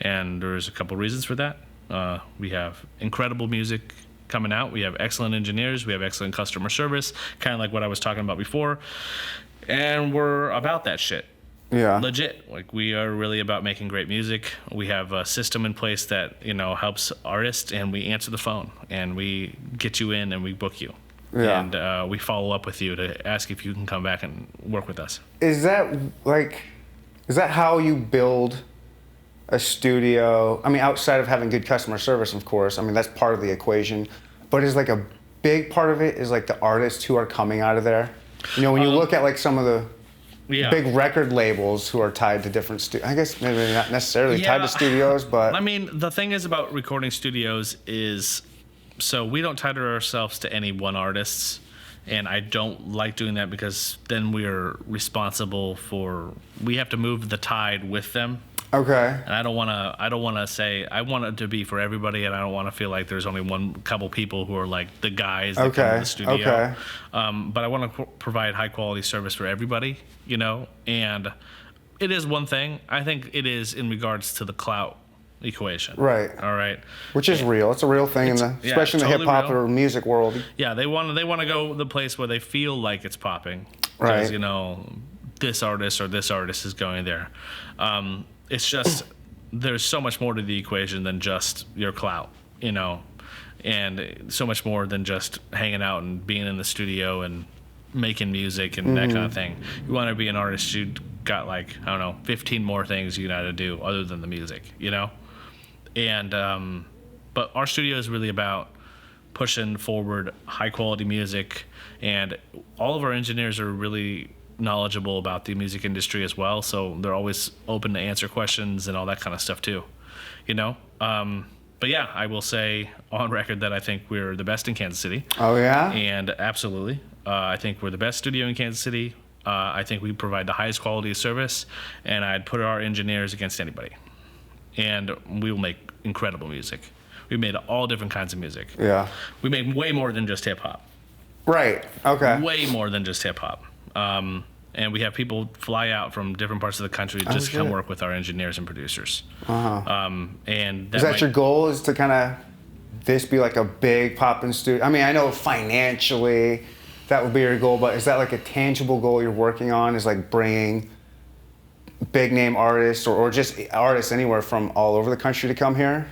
and there's a couple reasons for that. We have incredible music coming out. We have excellent engineers. We have excellent customer service, kind of like what I was talking about before, and we're about that shit. Yeah. Legit. Like, we are really about making great music. We have a system in place that, helps artists, and we answer the phone, and we get you in, and we book you. Yeah. And we follow up with you to ask if you can come back and work with us. Is that how you build a studio? I mean, outside of having good customer service, of course. I mean, that's part of the equation. But is like a big part of it is like the artists who are coming out of there? When you look at like some of the big record labels who are tied to different I guess maybe not necessarily tied to studios, but I mean, the thing is about recording studios is, so we don't tie ourselves to any one artist, and I don't like doing that because then we are responsible we have to move the tide with them. Okay. And I don't want to say, I want it to be for everybody, and I don't want to feel like there's only one couple people who are like the guys that come to the studio. Okay. But I want to provide high quality service for everybody, and it is one thing. I think it is in regards to the clout equation. Right. All right. Which is real. It's a real thing especially in the hip hop or music world. Yeah, they want to go the place where they feel like it's popping. Right. Because, this artist or this artist is going there. It's just, there's so much more to the equation than just your clout, and so much more than just hanging out and being in the studio and making music and that kind of thing. You want to be an artist, you got 15 more things you got to do other than the music, And, but our studio is really about pushing forward high quality music, and all of our engineers are really knowledgeable about the music industry as well, so they're always open to answer questions and all that kind of stuff too, but yeah, I will say on record that I think we're the best in Kansas City. Oh yeah? And absolutely, I think we're the best studio in Kansas City. I think we provide the highest quality of service, and I'd put our engineers against anybody, and we will make incredible music. We made all different kinds of music. Yeah. We make way more than just hip hop. Right. Okay. Way more than just hip hop. And we have people fly out from different parts of the country to just come work with our engineers and producers. And is that your goal? Is to kind of this be like a big poppin' studio? I mean, I know financially that would be your goal, but is that like a tangible goal you're working on? Is like bringing big name artists or just artists anywhere from all over the country to come here?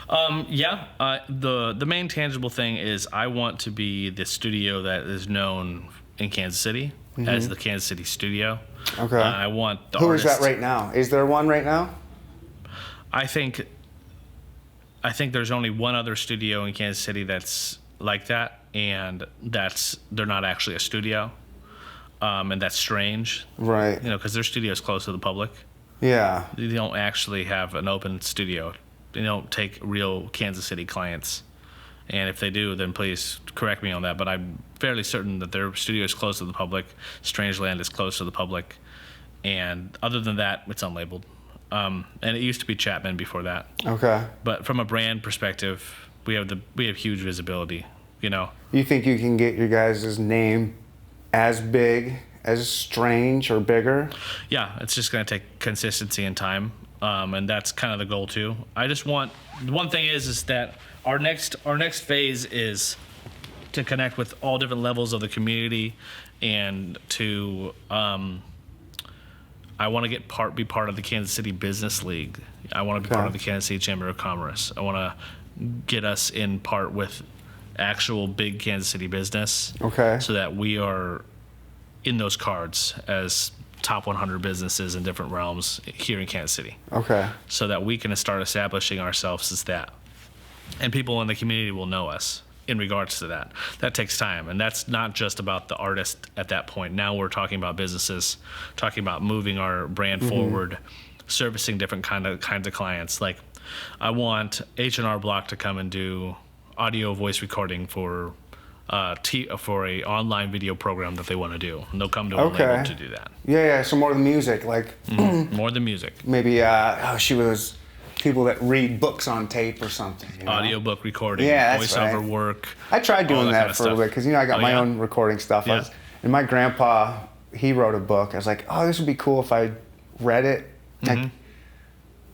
The main tangible thing is I want to be the studio that is known in Kansas City as the Kansas City studio. Okay. I want the Who artist. is that right now? Is there one right now? I think there's only one other studio in Kansas City that's like that, and they're not actually a studio. And that's strange. Right. Because their studio is close to the public. Yeah. They don't actually have an open studio. They don't take real Kansas City clients. And if they do, then please correct me on that. But I'm fairly certain that their studio is closed to the public. Strangeland is closed to the public. And other than that, it's unlabeled. And it used to be Chapman before that. Okay. But from a brand perspective, we have huge visibility, you know. You think you can get your guys' name as big as Strange or bigger? Yeah, it's just going to take consistency and time. And that's kind of the goal too. I just want, one thing is that our next phase is to connect with all different levels of the community, and to I want to be part of the Kansas City Business League. I want to be part of the Kansas City Chamber of Commerce. I want to get us in part with actual big Kansas City business. Okay. So that we are in those cards as top 100 businesses in different realms here in Kansas City. Okay. So that we can start establishing ourselves as that. And people in the community will know us in regards to that. That takes time. And that's not just about the artist at that point. Now we're talking about businesses, talking about moving our brand forward, servicing different kinds of clients. Like, I want H&R Block to come and do audio voice recording for a online video program that they want to do. And they'll come to a label to do that. Yeah, so more of the music, like... More the music. Maybe, she was... people that read books on tape or something. You know? Audiobook recording, voiceover work. I tried doing that for a bit because, I got my own recording stuff. Yeah. And my grandpa, he wrote a book. I was like, this would be cool if I read it. Like,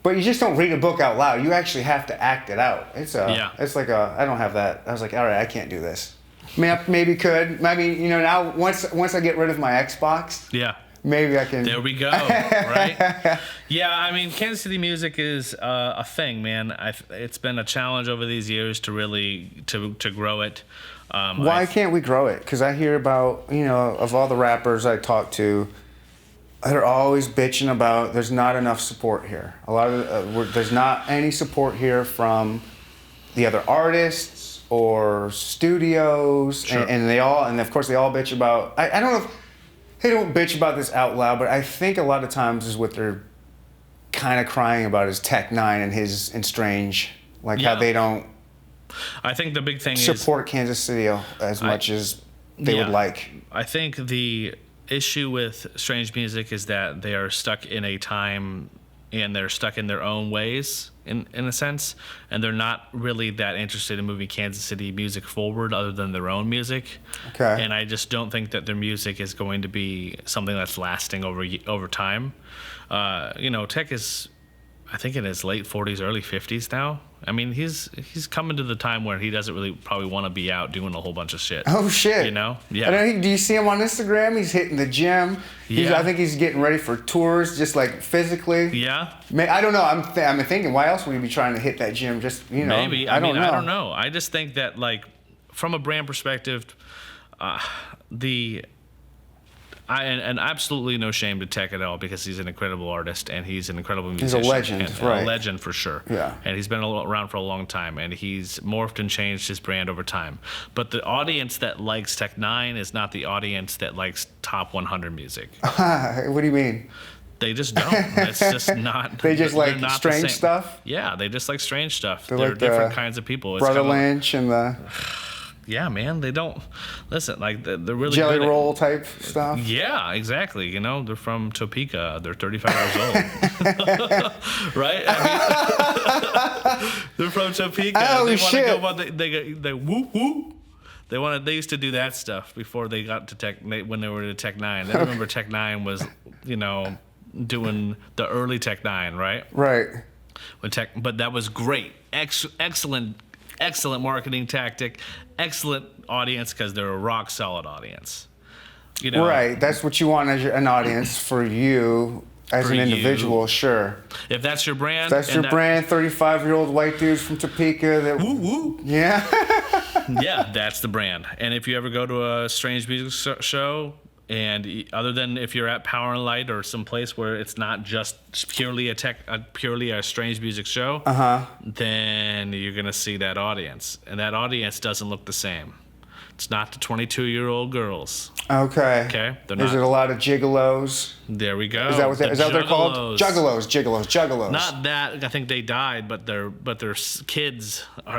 but you just don't read a book out loud. You actually have to act it out. It's like I don't have that. I was like, all right, I can't do this. I mean, I maybe could. Maybe, now once I get rid of my Xbox. Yeah. Maybe I can. There we go, right? Yeah, I mean, Kansas City music is a thing, man. It's been a challenge over these years to really to grow it. Why can't we grow it? Because I hear about, of all the rappers I talk to, they're always bitching about there's not enough support here. A lot of there's not any support here from the other artists or studios, Sure. and of course they all bitch about. I don't know if they don't bitch about this out loud, but I think a lot of times is what they're kind of crying about is Tech Nine and his and Strange, how they don't. I think the big thing support Kansas City as much as they would like. I think the issue with Strange music is that they are stuck in a time and they're stuck in their own ways in a sense, and they're not really that interested in moving Kansas City music forward other than their own music. Okay. And I just don't think that their music is going to be something that's lasting over time. Tech is, I think, in his late 40s, early 50s now. I mean, he's coming to the time where he doesn't really probably want to be out doing a whole bunch of shit. Oh, shit. Yeah. Do you see him on Instagram? He's hitting the gym. Yeah. I think he's getting ready for tours, just like physically. Yeah. I don't know. I'm thinking, why else would he be trying to hit that gym? Just, Maybe. I don't know. I don't know. I just think that, from a brand perspective, and absolutely no shame to Tech at all, because he's an incredible artist and he's an incredible musician. He's a legend, right? A legend for sure. Yeah. And he's been around for a long time, and he's morphed and changed his brand over time. But the audience that likes Tech Nine is not the audience that likes top 100 music. What do you mean? They just don't. It's just not. They just like not strange stuff? Yeah, they just like strange stuff. They're They're like different kinds of people. It's Brother kinda, Lynch and the... Yeah, man, they don't listen. They're really Jelly good Roll type stuff. Yeah, exactly. They're from Topeka. They're 35 years old, right? They're from Topeka. Oh, they shit. Want to go. They whoop whoop. They used to do that stuff before they got to Tech. When they were to Tech Nine, they remember Tech Nine was doing the early Tech Nine, right? Right. But that was great. Excellent marketing tactic, excellent audience, because they're a rock solid audience. Right, that's what you want as an audience for you as an individual, sure. If that's your brand. That's your brand, 35-year-old white dudes from Topeka. Woo woo. Yeah. Yeah, that's the brand. And if you ever go to a Strange music show, and other than if you're at Power and Light or some place where it's not just purely a Strange music show, then you're gonna see that audience, and that audience doesn't look the same. It's not the 22-year-old girls. Okay. Okay? Is it a lot of gigolos? There we go. Is that what they're called? Juggalos. Not that. I think they died, but their kids are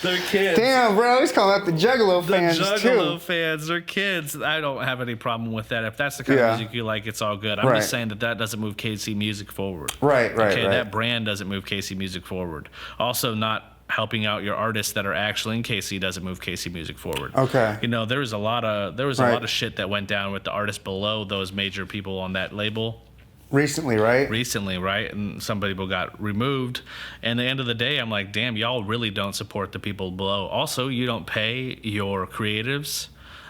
their kids. Damn, bro, he's calling out the Juggalo fans too. The Juggalo fans, their kids. I don't have any problem with that. If that's the kind of music you like, it's all good. I'm just saying that doesn't move KC music forward. Right. Okay, that brand doesn't move KC music forward. Also, not helping out your artists that are actually in KC doesn't move KC music forward. Okay. You know, there was a lot of shit that went down with the artists below those major people on that label. Recently, right? And some people got removed. And at the end of the day, I'm like, damn, y'all really don't support the people below. Also, you don't pay your creatives.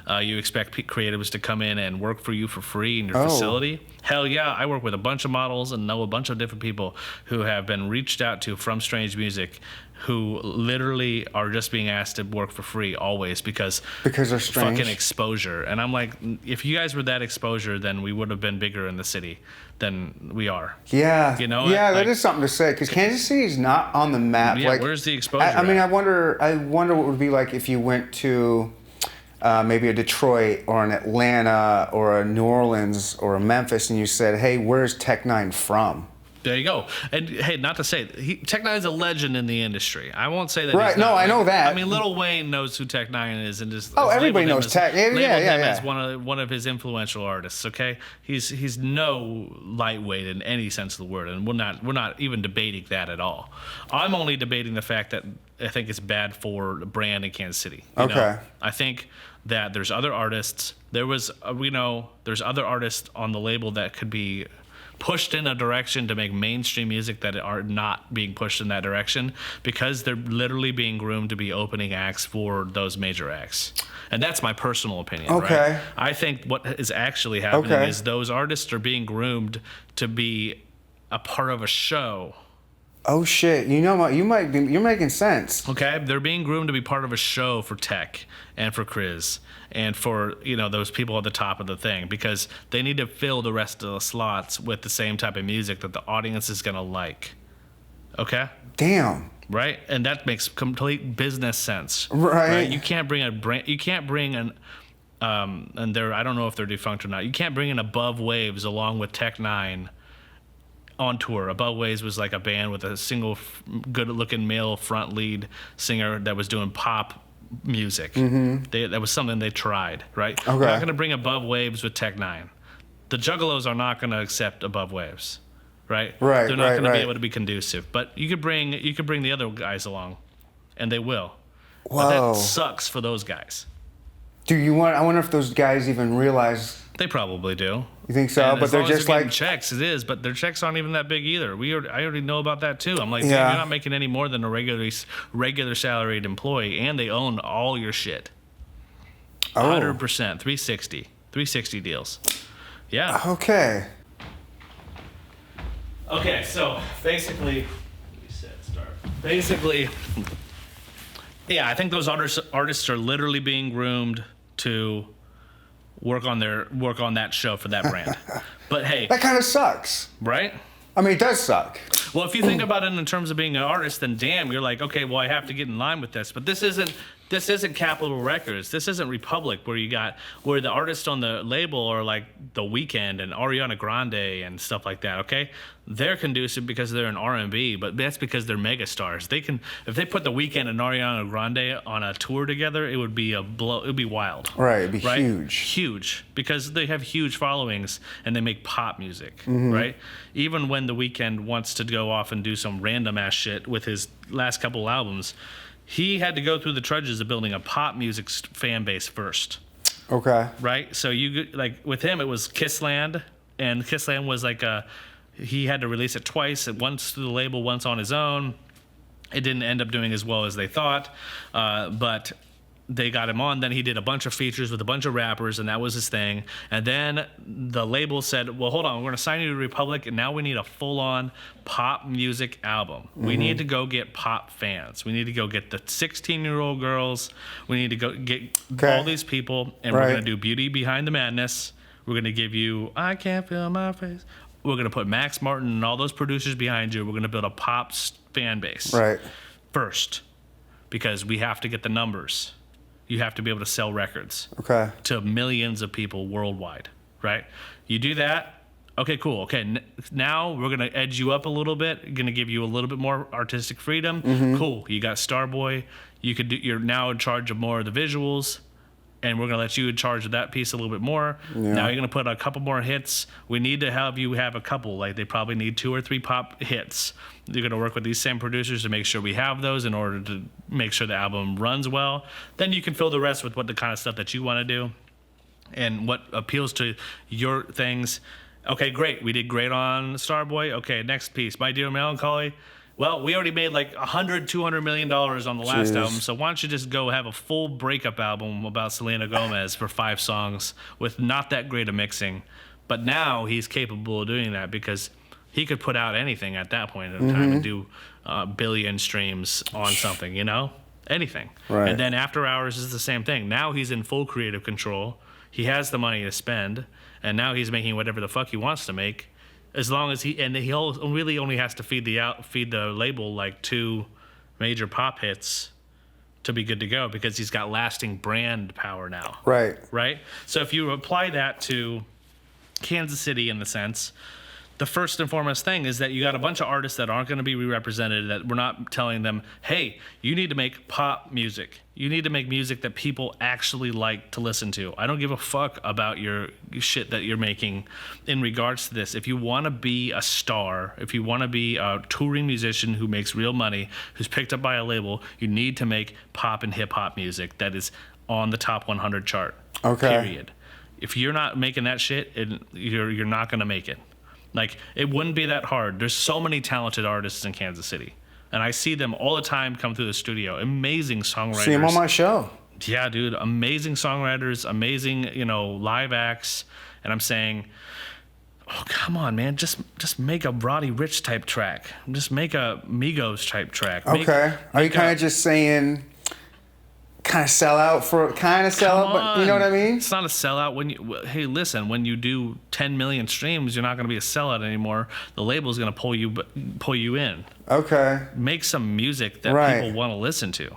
You expect creatives to come in and work for you for free in your facility. Hell yeah, I work with a bunch of models and know a bunch of different people who have been reached out to from Strange Music who literally are just being asked to work for free always because they're strange. Fucking exposure. And I'm like, if you guys were that exposure, then we would have been bigger in the city than we are. Yeah. You know? Yeah, that is something to say because Kansas City is not on the map. Yeah, where's the exposure? I mean, I wonder what it would be like if you went to maybe a Detroit or an Atlanta or a New Orleans or a Memphis and you said, hey, where's Tech Nine from? There you go. And hey, not to say Tech Nine's a legend in the industry. I won't say that. Right. No, I know that. I mean, Lil Wayne knows who Tech Nine is, and just everybody knows Tech. Yeah, as one of his influential artists. Okay, he's no lightweight in any sense of the word, and we're not even debating that at all. I'm only debating the fact that I think it's bad for the brand in Kansas City. You know? I think that there's other artists. There's other artists on the label that could be pushed in a direction to make mainstream music that are not being pushed in that direction because they're literally being groomed to be opening acts for those major acts. And that's my personal opinion. Okay. Right? I think what is actually happening is those artists are being groomed to be a part of a show. Oh shit! You know what? You're making sense. Okay, they're being groomed to be part of a show for Tech and for Chris and for those people at the top of the thing because they need to fill the rest of the slots with the same type of music that the audience is gonna like. Okay. Damn. Right, and that makes complete business sense. Right. You can't bring a brand. You can't bring an and they're I don't know if they're defunct or not. You can't bring an Above Waves along with Tech Nine on tour. Above Waves was like a band with a single good-looking male front lead singer that was doing pop music. Mm-hmm. That was something they tried, right? Okay. We're not going to bring Above Waves with Tech Nine. The Juggalos are not going to accept Above Waves, right? Right. They're not going to be able to be conducive. But you could bring the other guys along, and they will. Whoa. But that sucks for those guys. I wonder if those guys even realize. They probably do. You think so? And but they're just like checks. It is, but their checks aren't even that big either. I already know about that too. I'm like, damn, you're not making any more than a regular salaried employee, and they own all your shit. 100%, 360 deals. Yeah. Okay. Okay, so basically, yeah, I think those artists are literally being groomed to work on that show for that brand. But hey, that kind of sucks, right? I mean, it does suck. Well, if you think about it in terms of being an artist, then damn, you're like, okay, well, I have to get in line with this. But this isn't Capitol Records. This isn't Republic, where the artists on the label are like The Weeknd and Ariana Grande and stuff like that. Okay, they're conducive because they're an R&B, but that's because they're megastars. If they put The Weeknd and Ariana Grande on a tour together, it would be It would be wild. Right, it'd be huge because they have huge followings and they make pop music. Mm-hmm. Right, even when The Weeknd wants to go off and do some random ass shit with his last couple albums, he had to go through the trudges of building a pop music fan base first. Okay. Right? So with him, it was Kissland, and Kissland was he had to release it twice, once through the label, once on his own. It didn't end up doing as well as they thought, but they got him on. Then he did a bunch of features with a bunch of rappers, and that was his thing. And then the label said, well, hold on, we're going to sign you to Republic, and now we need a full-on pop music album. Mm-hmm. We need to go get pop fans. We need to go get the 16-year-old girls. We need to go get all these people, and we're going to do Beauty Behind the Madness. We're going to give you I Can't Feel My Face. We're going to put Max Martin and all those producers behind you. We're going to build a pop fan base. Right. First. because we have to get the numbers. You have to be able to sell records to millions of people worldwide, right? You do that. Okay, cool. Okay, now we're going to edge you up a little bit. Going to give you a little bit more artistic freedom. Cool. You got Starboy. You're now in charge of more of the visuals, and we're going to let you in charge of that piece a little bit more. Yeah. Now you're going to put a couple more hits. We need to have you have a couple. Like, they probably need 2 or 3 pop hits. You're going to work with these same producers to make sure we have those in order to make sure the album runs well. Then you can fill the rest with what the kind of stuff that you want to do and what appeals to your things. Okay, great. We did great on Starboy. Okay, next piece, My Dear Melancholy. Well, we already made like $200 million on the last album, so why don't you just go have a full breakup album about Selena Gomez for 5 songs with not that great a mixing. But now he's capable of doing that because he could put out anything at that point in time and do a billion streams on something, you know? Anything. Right. And then After Hours is the same thing. Now he's in full creative control. He has the money to spend. And now he's making whatever the fuck he wants to make, as long as he really only has to feed the label like 2 major pop hits to be good to go, because he's got lasting brand power now. Right. So if you apply that to Kansas City in the sense, the first and foremost thing is that you got a bunch of artists that aren't going to be represented, that we're not telling them, hey, you need to make pop music. You need to make music that people actually like to listen to. I don't give a fuck about your shit that you're making in regards to this. If you want to be a star, if you want to be a touring musician who makes real money, who's picked up by a label, you need to make pop and hip-hop music that is on the top 100 chart. Period. If you're not making that shit, you're not going to make it. Like, it wouldn't be that hard. There's so many talented artists in Kansas City. And I see them all the time come through the studio. Amazing songwriters. See them on my show. Yeah, dude. Amazing songwriters, amazing, live acts. And I'm saying, oh, come on, man. Just make a Roddy Ricch type track. Just make a Migos type track. Are you kind of just saying... kind of sell out, but you know what I mean? It's not a sellout hey, listen, when you do 10 million streams, you're not going to be a sellout anymore. The label's going to pull you in. Make some music that people want to listen to,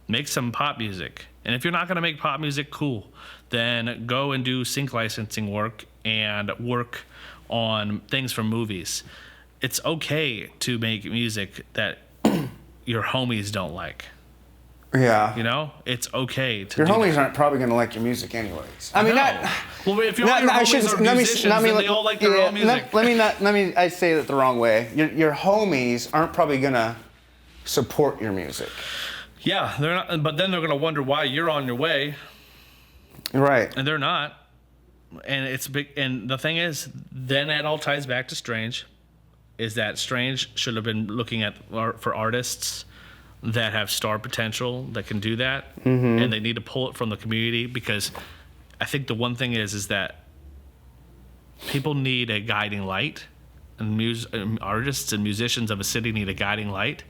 Make some pop music. And if you're not going to make pop music, cool. Then go and do sync licensing work and work on things for movies. It's okay to make music that your homies don't like. Yeah. It's okay to your homies aren't probably going to like your music anyways. I mean, well, if your homies are musicians, then they all like their own music. I say that the wrong way. Your homies aren't probably going to support your music. Yeah, they're not, but then they're going to wonder why you're on your way. Right. And they're not. And it's big. And the thing is, then it all ties back to Strange, is that Strange should have been looking at for artists that have star potential that can do that, and they need to pull it from the community, because I think the one thing is that people need a guiding light, and artists and musicians of a city need a guiding light,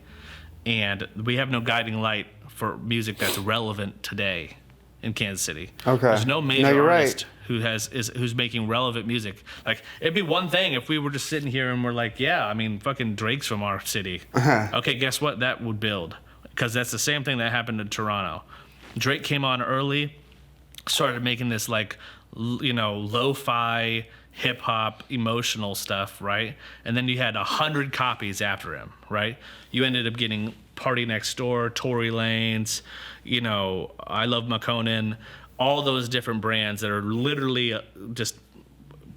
and we have no guiding light for music that's relevant today in Kansas City. There's no major artist who's making relevant music. Like, it'd be one thing if we were just sitting here and we're like, yeah, I mean, fucking Drake's from our city. Okay, guess what? That would build. Because that's the same thing that happened in Toronto. Drake came on early, started making this lo-fi, hip-hop, emotional stuff, right? And then you had 100 copies after him, right? You ended up getting Party Next Door, Tory Lanez, I Love McConan, all those different brands that are literally just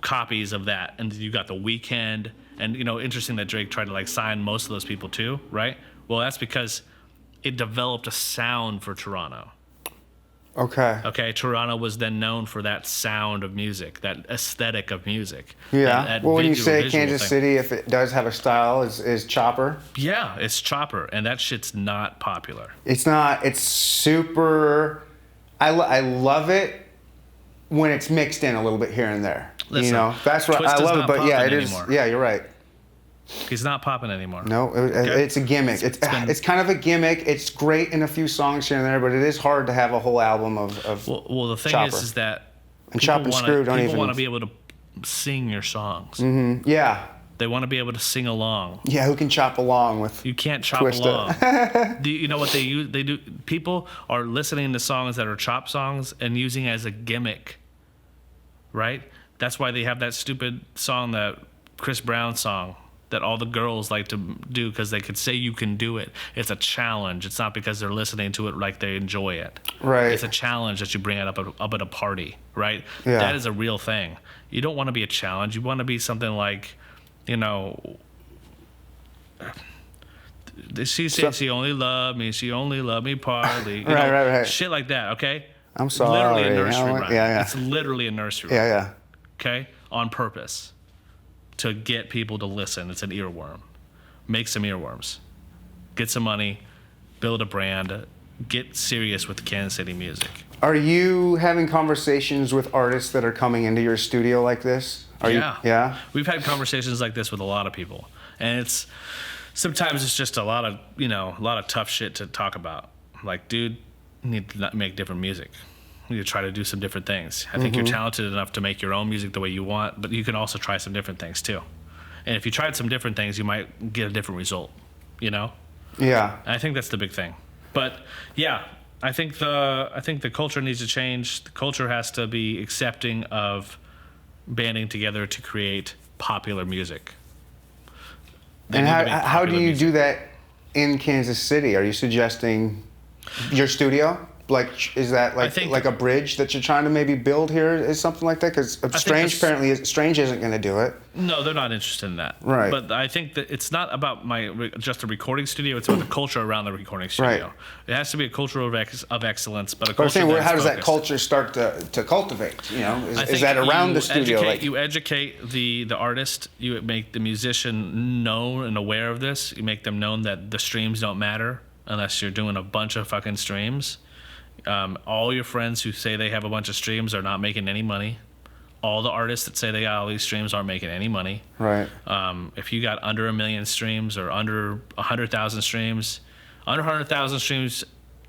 copies of that. And you got The Weeknd, and interesting that Drake tried to sign most of those people too, right? Well, that's because it developed a sound for Toronto. Okay, Toronto was then known for that sound of music, that aesthetic of music. Yeah. That when you say Kansas City, if it does have a style, is Chopper? Yeah, it's Chopper, and that shit's not popular. It's not. It's super... I love it when it's mixed in a little bit here and there. Listen, that's what I love it. But yeah, it is. Yeah, you're right. He's not popping anymore. No, it's a gimmick. It's kind of a gimmick. It's great in a few songs here and there, but it is hard to have a whole album of Well, the thing Chopper. is that and Chop and Screw don't even... People want to be able to sing your songs. Yeah. They want to be able to sing along. Yeah, who can chop along with? You can't chop Twista. along. You know what they use? They do. People are listening to songs that are chop songs and using it as a gimmick. Right? That's why they have that stupid song, that Chris Brown song, that all the girls like to do because they could say you can do it. It's a challenge. It's not because they're listening to it like they enjoy it. Right. It's a challenge that you bring it up at a party, right? Yeah. That is a real thing. You don't want to be a challenge. You want to be something like, you know, she said she only loved me partly. You know, right. Shit like that, okay? I'm sorry. Literally a nursery rhyme. Yeah. It's literally a nursery rhyme. Yeah. Okay? On purpose. To get people to listen. It's an earworm. Make some earworms. Get some money. Build a brand. Get serious with Kansas City music. Are you having conversations with artists that are coming into your studio like this? Yeah. We've had conversations like this with a lot of people. And sometimes it's just a lot of tough shit to talk about. Like, dude, you need to make different music. You need to try to do some different things. I think you're talented enough to make your own music the way you want, but you can also try some different things too. And if you tried some different things, you might get a different result, you know? Yeah. And I think that's the big thing. But yeah, I think the culture needs to change. The culture has to be accepting of banding together to create popular music. And how do you do that in Kansas City? Are you suggesting your studio? Like, is that like a bridge that you're trying to maybe build here? Is something like that? Because Strange isn't going to do it. No, they're not interested in that. Right. But I think that it's not about just a recording studio. It's about the culture around the recording studio. Right. It has to be a culture of excellence, but a But I'm culture saying, that's how does that focused. culture start to cultivate? You know, I is think that around you the studio? You educate the artist. You make the musician known and aware of this. You make them known that the streams don't matter unless you're doing a bunch of fucking streams. All your friends who say they have a bunch of streams are not making any money. All the artists that say they got all these streams aren't making any money. Right. If you got under 1 million streams or under 100,000 streams, under 100,000 streams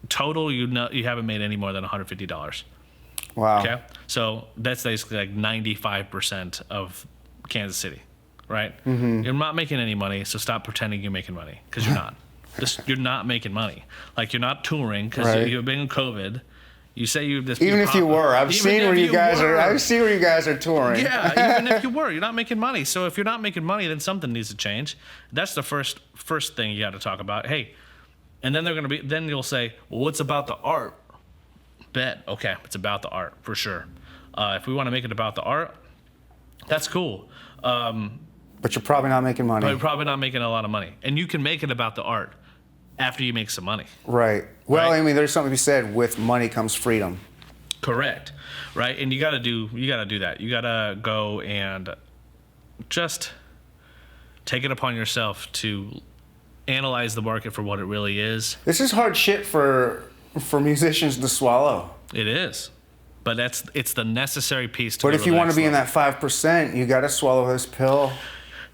total, you haven't made any more than $150. Wow. Okay, so that's basically like 95% of Kansas City, right? Mm-hmm. You're not making any money, so stop pretending you're making money because you're not. You're not making money. Like, you're not touring because you've been in COVID. You say you've just even if you were, I've seen where you guys are touring. Yeah, even if you were, you're not making money. So if you're not making money, then something needs to change. That's the first thing you got to talk about. Hey, and then then you'll say, well, what's about the art? Bet. Okay, it's about the art for sure. If we want to make it about the art, that's cool. But you're probably not making money. But you're probably not making a lot of money, and you can make it about the art after you make some money. Right. Well, Right? I mean, there's something to be said. With money comes freedom. Correct. Right. And you gotta do that. You gotta go and just take it upon yourself to analyze the market for what it really is. This is hard shit for musicians to swallow. It is. But it's the necessary piece to But if you want to be in level. that 5%, you got to swallow this pill.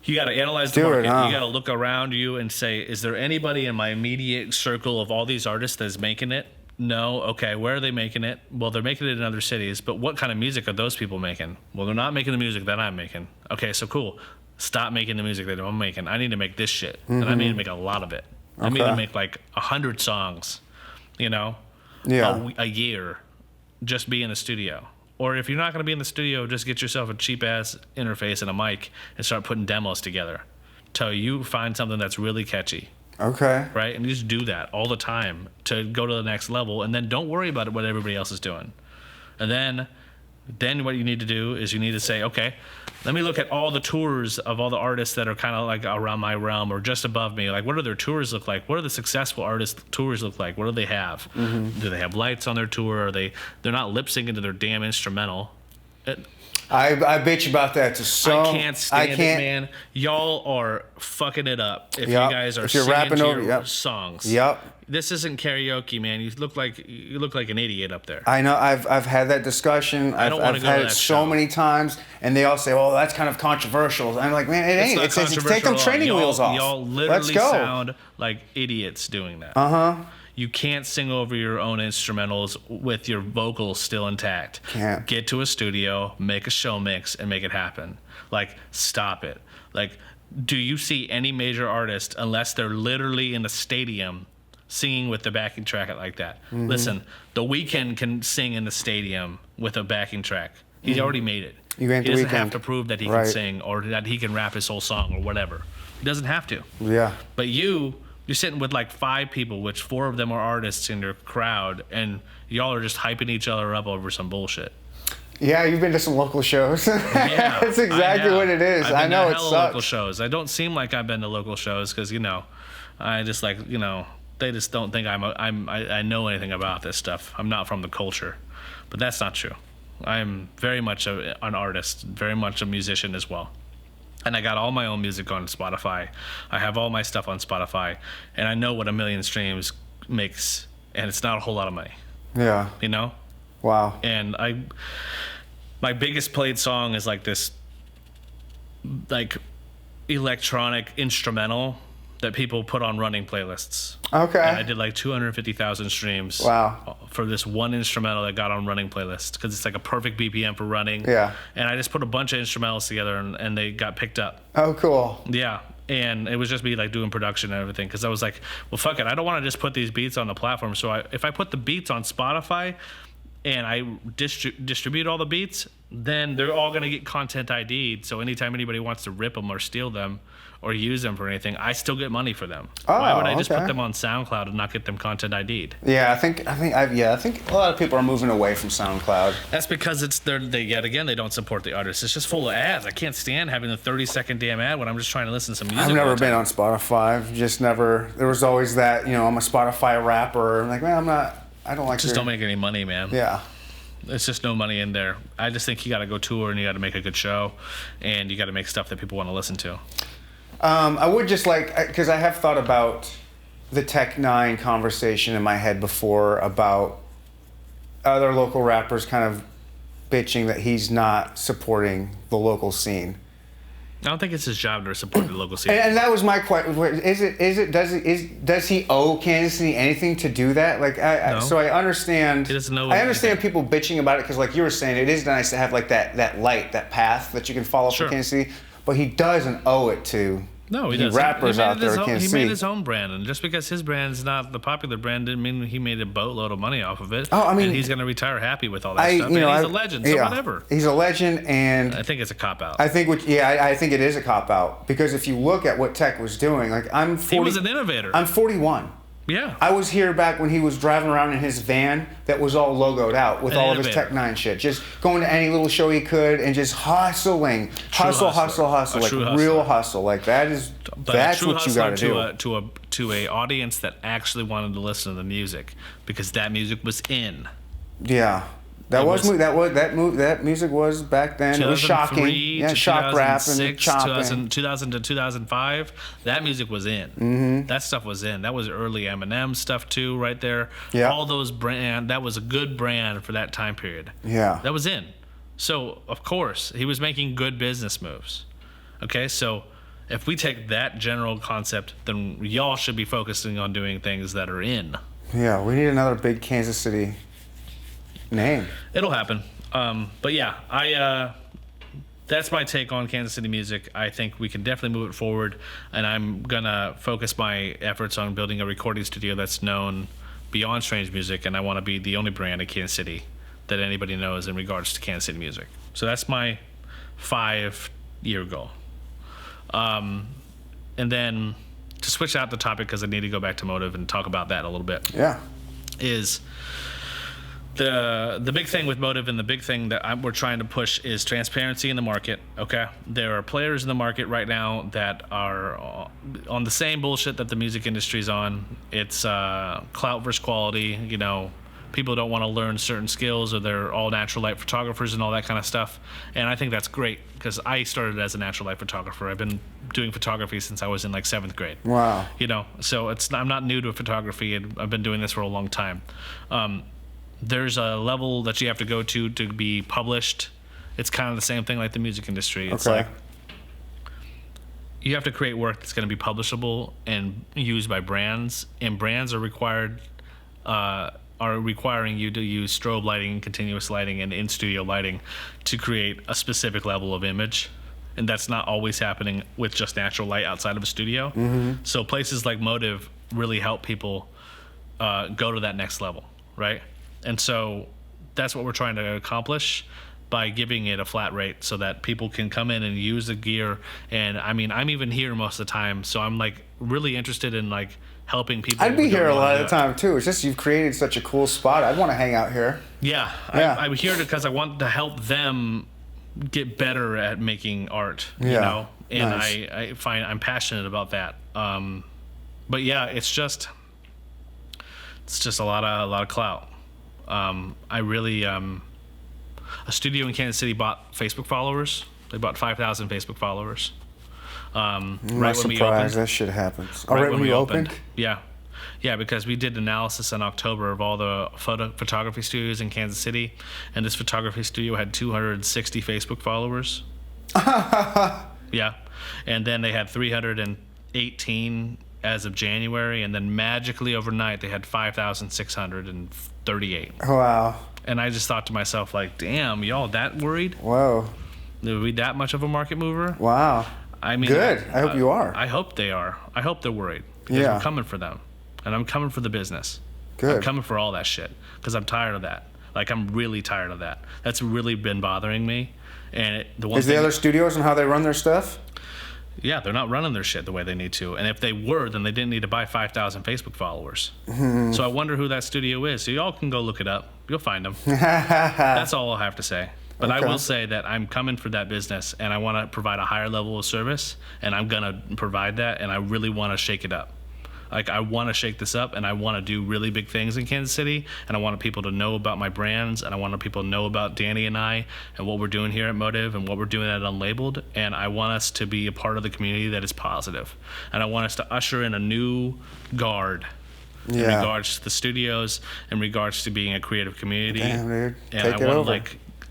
You got to analyze the Do it, market. huh? You got to look around you and say, is there anybody in my immediate circle of all these artists that's making it? No. Okay, where are they making it? Well, they're making it in other cities, but what kind of music are those people making? Well, they're not making the music that I'm making. Okay, so cool. Stop making the music that I'm making. I need to make this shit, and I need to make a lot of it. I need to make like 100 songs, Yeah. a year, just be in the studio. Or if you're not going to be in the studio, just get yourself a cheap-ass interface and a mic and start putting demos together till you find something that's really catchy, Okay. right? And you just do that all the time to go to the next level, and then don't worry about what everybody else is doing. And then what you need to do is you need to say, okay, let me look at all the tours of all the artists that are kind of like around my realm or just above me. Like, what do their tours look like? What do the successful artists' tours look like? What do they have? Mm-hmm. Do they have lights on their tour? They're not lip syncing to their damn instrumental. I bitch about that to so. I can't stand it, man. Y'all are fucking it up if you guys are singing rapping to over your songs. Yep. This isn't karaoke, man. You look like an idiot up there. I know. I've had that discussion. I've had it so many times, and they all say, "Well, that's kind of controversial." I'm like, man, it ain't. It's It's take them training wheels off. Y'all literally sound like idiots doing that. You can't sing over your own instrumentals with your vocals still intact. Can't. Get to a studio, make a show mix, and make it happen. Like, stop it. Like, do you see any major artist, unless they're literally in a stadium singing with the backing track like that? Mm-hmm. Listen, The Weeknd can sing in the stadium with a backing track. He's already made it. You ain't He The doesn't have Weeknd. to prove that he Right. can sing or that he can rap his whole song or whatever. He doesn't have to. Yeah. But you're sitting with like 5 people, which 4 of them are artists in your crowd, and y'all are just hyping each other up over some bullshit. Yeah, you've been to some local shows. Yeah, That's exactly what it is. I know to it hella sucks. local shows. I don't seem like I've been to local shows because I just they just don't think I know anything about this stuff. I'm not from the culture, but that's not true. I'm very much an artist, very much a musician as well. And I got all my own music on Spotify. I have all my stuff on Spotify, and I know what 1 million streams makes, and it's not a whole lot of money. Yeah. Wow. And my biggest played song is like this, like electronic instrumental that people put on running playlists. Okay. And I did like 250,000 streams. Wow. For this one instrumental that got on running playlists because it's like a perfect BPM for running. Yeah. And I just put a bunch of instrumentals together and they got picked up. Oh, cool. Yeah. And it was just me like doing production and everything because I was like, well, fuck it. I don't want to just put these beats on the platform. So if I put the beats on Spotify and I distribute all the beats, then they're all going to get content ID'd. So anytime anybody wants to rip them or steal them or use them for anything, I still get money for them. Oh, why would I just okay. put them on SoundCloud and not get them content ID'd? Yeah, I think a lot of people are moving away from SoundCloud. That's because they don't support the artists. It's just full of ads. I can't stand having a 30-second damn ad when I'm just trying to listen to some music. I've never been on Spotify. Just never. There was always that, I'm a Spotify rapper. I'm like, man, I'm not. I don't like. Just don't make any money, man. Yeah. It's just no money in there. I just think you got to go tour and you got to make a good show, and you got to make stuff that people want to listen to. I would just because I have thought about the Tech 9 conversation in my head before about other local rappers kind of bitching that he's not supporting the local scene. I don't think it's his job to support the local scene. And that was my question. Does he owe Kansas City anything to do that? No. So I understand. He doesn't know I understand anything. people bitching about it because, like you were saying, it is nice to have like that light, that path that you can follow Sure. for Kansas City. But he doesn't owe it to No, he the doesn't. rappers out there in Kansas He City. made his own brand, and just because his brand's not the popular brand didn't mean he made a boatload of money off of it. Oh, I mean, and he's going to retire happy with all that stuff. And he's a legend, so whatever. He's a legend, and I think it's a cop-out. I think I think it is a cop out because if you look at what Tech was doing, like I'm 40. He was an innovator. I'm 41. Yeah. I was here back when he was driving around in his van that was all logoed out with An all of his innovator. Tech 9 shit. Just going to any little show he could and just hustling. Hustle. A Like true real hustler. hustle. Like that's But a true what you hustler got to do. to a audience that actually wanted to listen to the music because that music was in. Yeah. That music was back then. It was shocking. Yeah, to shock rap and 2006, chopping. 2000 to 2005, that music was in. Mm-hmm. That stuff was in. That was early Eminem stuff too, right there. Yeah. All those that was a good brand for that time period. Yeah. That was in. So of course he was making good business moves. Okay, so if we take that general concept, then y'all should be focusing on doing things that are in. Yeah, we need another big Kansas City name. It'll happen. But yeah, that's my take on Kansas City music. I think we can definitely move it forward, and I'm gonna focus my efforts on building a recording studio that's known beyond Strange Music, and I want to be the only brand in Kansas City that anybody knows in regards to Kansas City music. So that's my 5-year goal. And then to switch out the topic, because I need to go back to Motive and talk about that a little bit, Yeah. is the big thing with Motive, and the big thing that we're trying to push is transparency in the market. Okay, there are players in the market right now that are on the same bullshit that the music industry's on. It's clout versus quality. People don't want to learn certain skills, or they're all natural light photographers and all that kind of stuff. And I think that's great because I started as a natural light photographer. I've been doing photography since I was in like 7th grade. Wow. So I'm not new to photography, and I've been doing this for a long time. There's a level that you have to go to be published. It's kind of the same thing like the music industry. It's Okay. like you have to create work that's going to be publishable and used by brands, and brands are requiring you to use strobe lighting, continuous lighting, and in-studio lighting to create a specific level of image. and that's not always happening with just natural light outside of a studio. So places like Motive really help people go to that next level, right? And so that's what we're trying to accomplish by giving it a flat rate so that people can come in and use the gear. And I mean, I'm even here most of the time, so I'm like really interested in like helping people. I'd be here a lot of the time too. It's just you've created such a cool spot. I'd want to hang out here. Yeah. I'm here because I want to help them get better at making art, you know? And nice. I find I'm passionate about that. But yeah, it's just a lot of clout. I really, a studio in Kansas City bought Facebook followers. They bought 5,000 Facebook followers. Right when we opened. That shit happens. Right when we opened? Yeah, because we did analysis in October of all the photography studios in Kansas City, and this photography studio had 260 Facebook followers. Yeah, and then they had 318 as of January, and then magically overnight they had 5,638. Wow. And I just thought to myself, like, damn, y'all that worried? Whoa. Are we that much of a market mover? Wow. I mean, good. I hope you are. I hope they are. I hope they're worried. Because I'm coming for them. And I'm coming for the business. Good. I'm coming for all that shit. Because I'm tired of that. Like, I'm really tired of that. That's really been bothering me. And the other studios and how they run their stuff? Yeah, they're not running their shit the way they need to. And if they were, then they didn't need to buy 5,000 Facebook followers. So I wonder who that studio is. So y'all can go look it up. You'll find them. That's all I'll have to say. But I will say that I'm coming for that business, and I want to provide a higher level of service, and I'm going to provide that, and I really want to shake it up. Like, I want to shake this up, and I want to do really big things in Kansas City, and I want people to know about my brands, and I want people to know about Danny and I and what we're doing here at Motive and what we're doing at Unlabeled, and I want us to be a part of the community that is positive. And I want us to usher in a new guard in regards to the studios, in regards to being a creative community. Damn, dude. And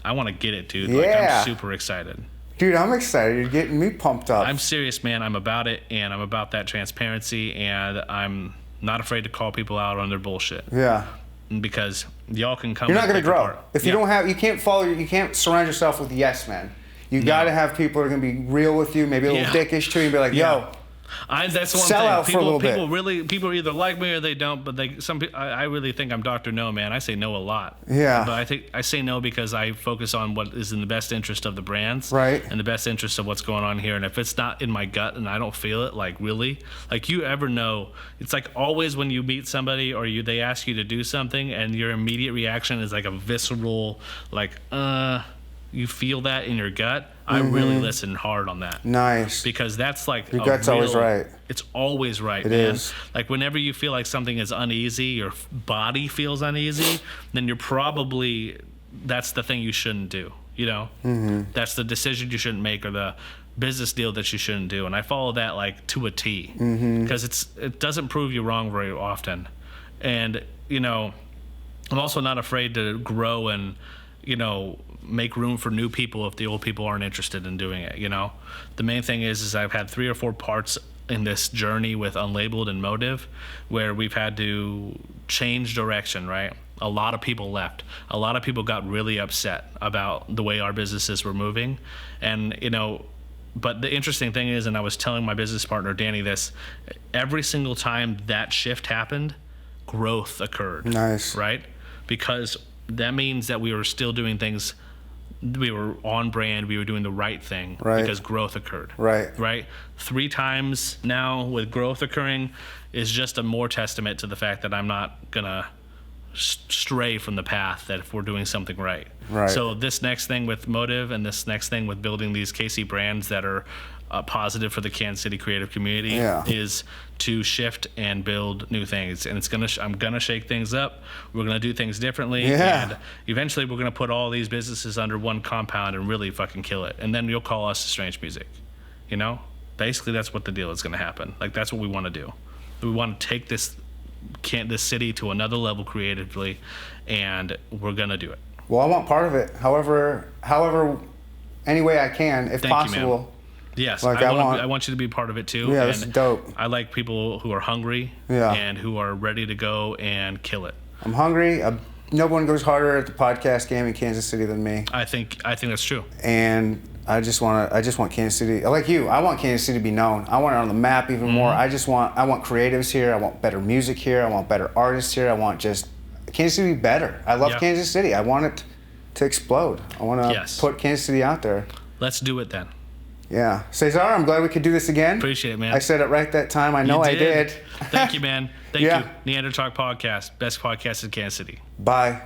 I want to get it, dude. Like, I'm super excited. Dude, I'm excited. You're getting me pumped up. I'm serious, man. I'm about it, and I'm about that transparency, and I'm not afraid to call people out on their bullshit. Yeah. Because y'all can come. You're not going to grow. If you don't have, you can't surround yourself with yes men. You got to have people that are going to be real with you, maybe a little dickish too, and be like, yo. That's one sell thing. Out for a little bit. People either like me or they don't. But I really think I'm Dr. No, man. I say no a lot. Yeah. But I say no because I focus on what is in the best interest of the brands, right? And the best interest of what's going on here. And if it's not in my gut and I don't feel it, like really, like you ever know, it's like always when you meet somebody or they ask you to do something and your immediate reaction is like a visceral, like you feel that in your gut. I really listen hard on that. Nice. Because that's like your gut's always right. It's always right, it man. Is. Like whenever you feel like something is uneasy, your body feels uneasy, then you're probably, that's the thing you shouldn't do, you know? That's the decision you shouldn't make or the business deal that you shouldn't do. And I follow that like to a T. Because it doesn't prove you wrong very often. And, you know, I'm also not afraid to grow and, you know, make room for new people if the old people aren't interested in doing it, you know? The main thing is I've had 3 or 4 parts in this journey with Unlabeled and Motive where we've had to change direction, right? A lot of people left. A lot of people got really upset about the way our businesses were moving. And, you know, but the interesting thing is, and I was telling my business partner, Danny, this, every single time that shift happened, growth occurred. Nice. Right? Because that means that we were still doing things, we were on brand, we were doing the right thing, right? Because growth occurred. Right. 3 times now with growth occurring is just a more testament to the fact that I'm not gonna stray from the path that if we're doing something right. So this next thing with Motive and this next thing with building these KC brands that are positive for the Kansas City creative community is to shift and build new things, and I'm gonna shake things up. We're gonna do things differently, and eventually we're gonna put all these businesses under one compound and really fucking kill it. And then you'll call us Strange Music, you know? Basically, that's what the deal is gonna happen. Like that's what we want to do. We want to take this city to another level creatively, and we're gonna do it. Well, I want part of it. However, any way I can, if possible. Yes, like I want you to be part of it too. Yeah, that's dope. I like people who are hungry and who are ready to go and kill it. I'm hungry. No one goes harder at the podcast game in Kansas City than me. I think that's true. And I just want Kansas City, like you, I want Kansas City to be known. I want it on the map even more. I want creatives here. I want better music here. I want better artists here. I want just Kansas City to be better. I love Kansas City. I want it to explode. I want to put Kansas City out there. Let's do it then. Yeah. Cesar, I'm glad we could do this again. Appreciate it, man. I said it right that time. I know I did. Thank you, man. Thank you. Neanderthal Podcast. Best podcast in Kansas City. Bye.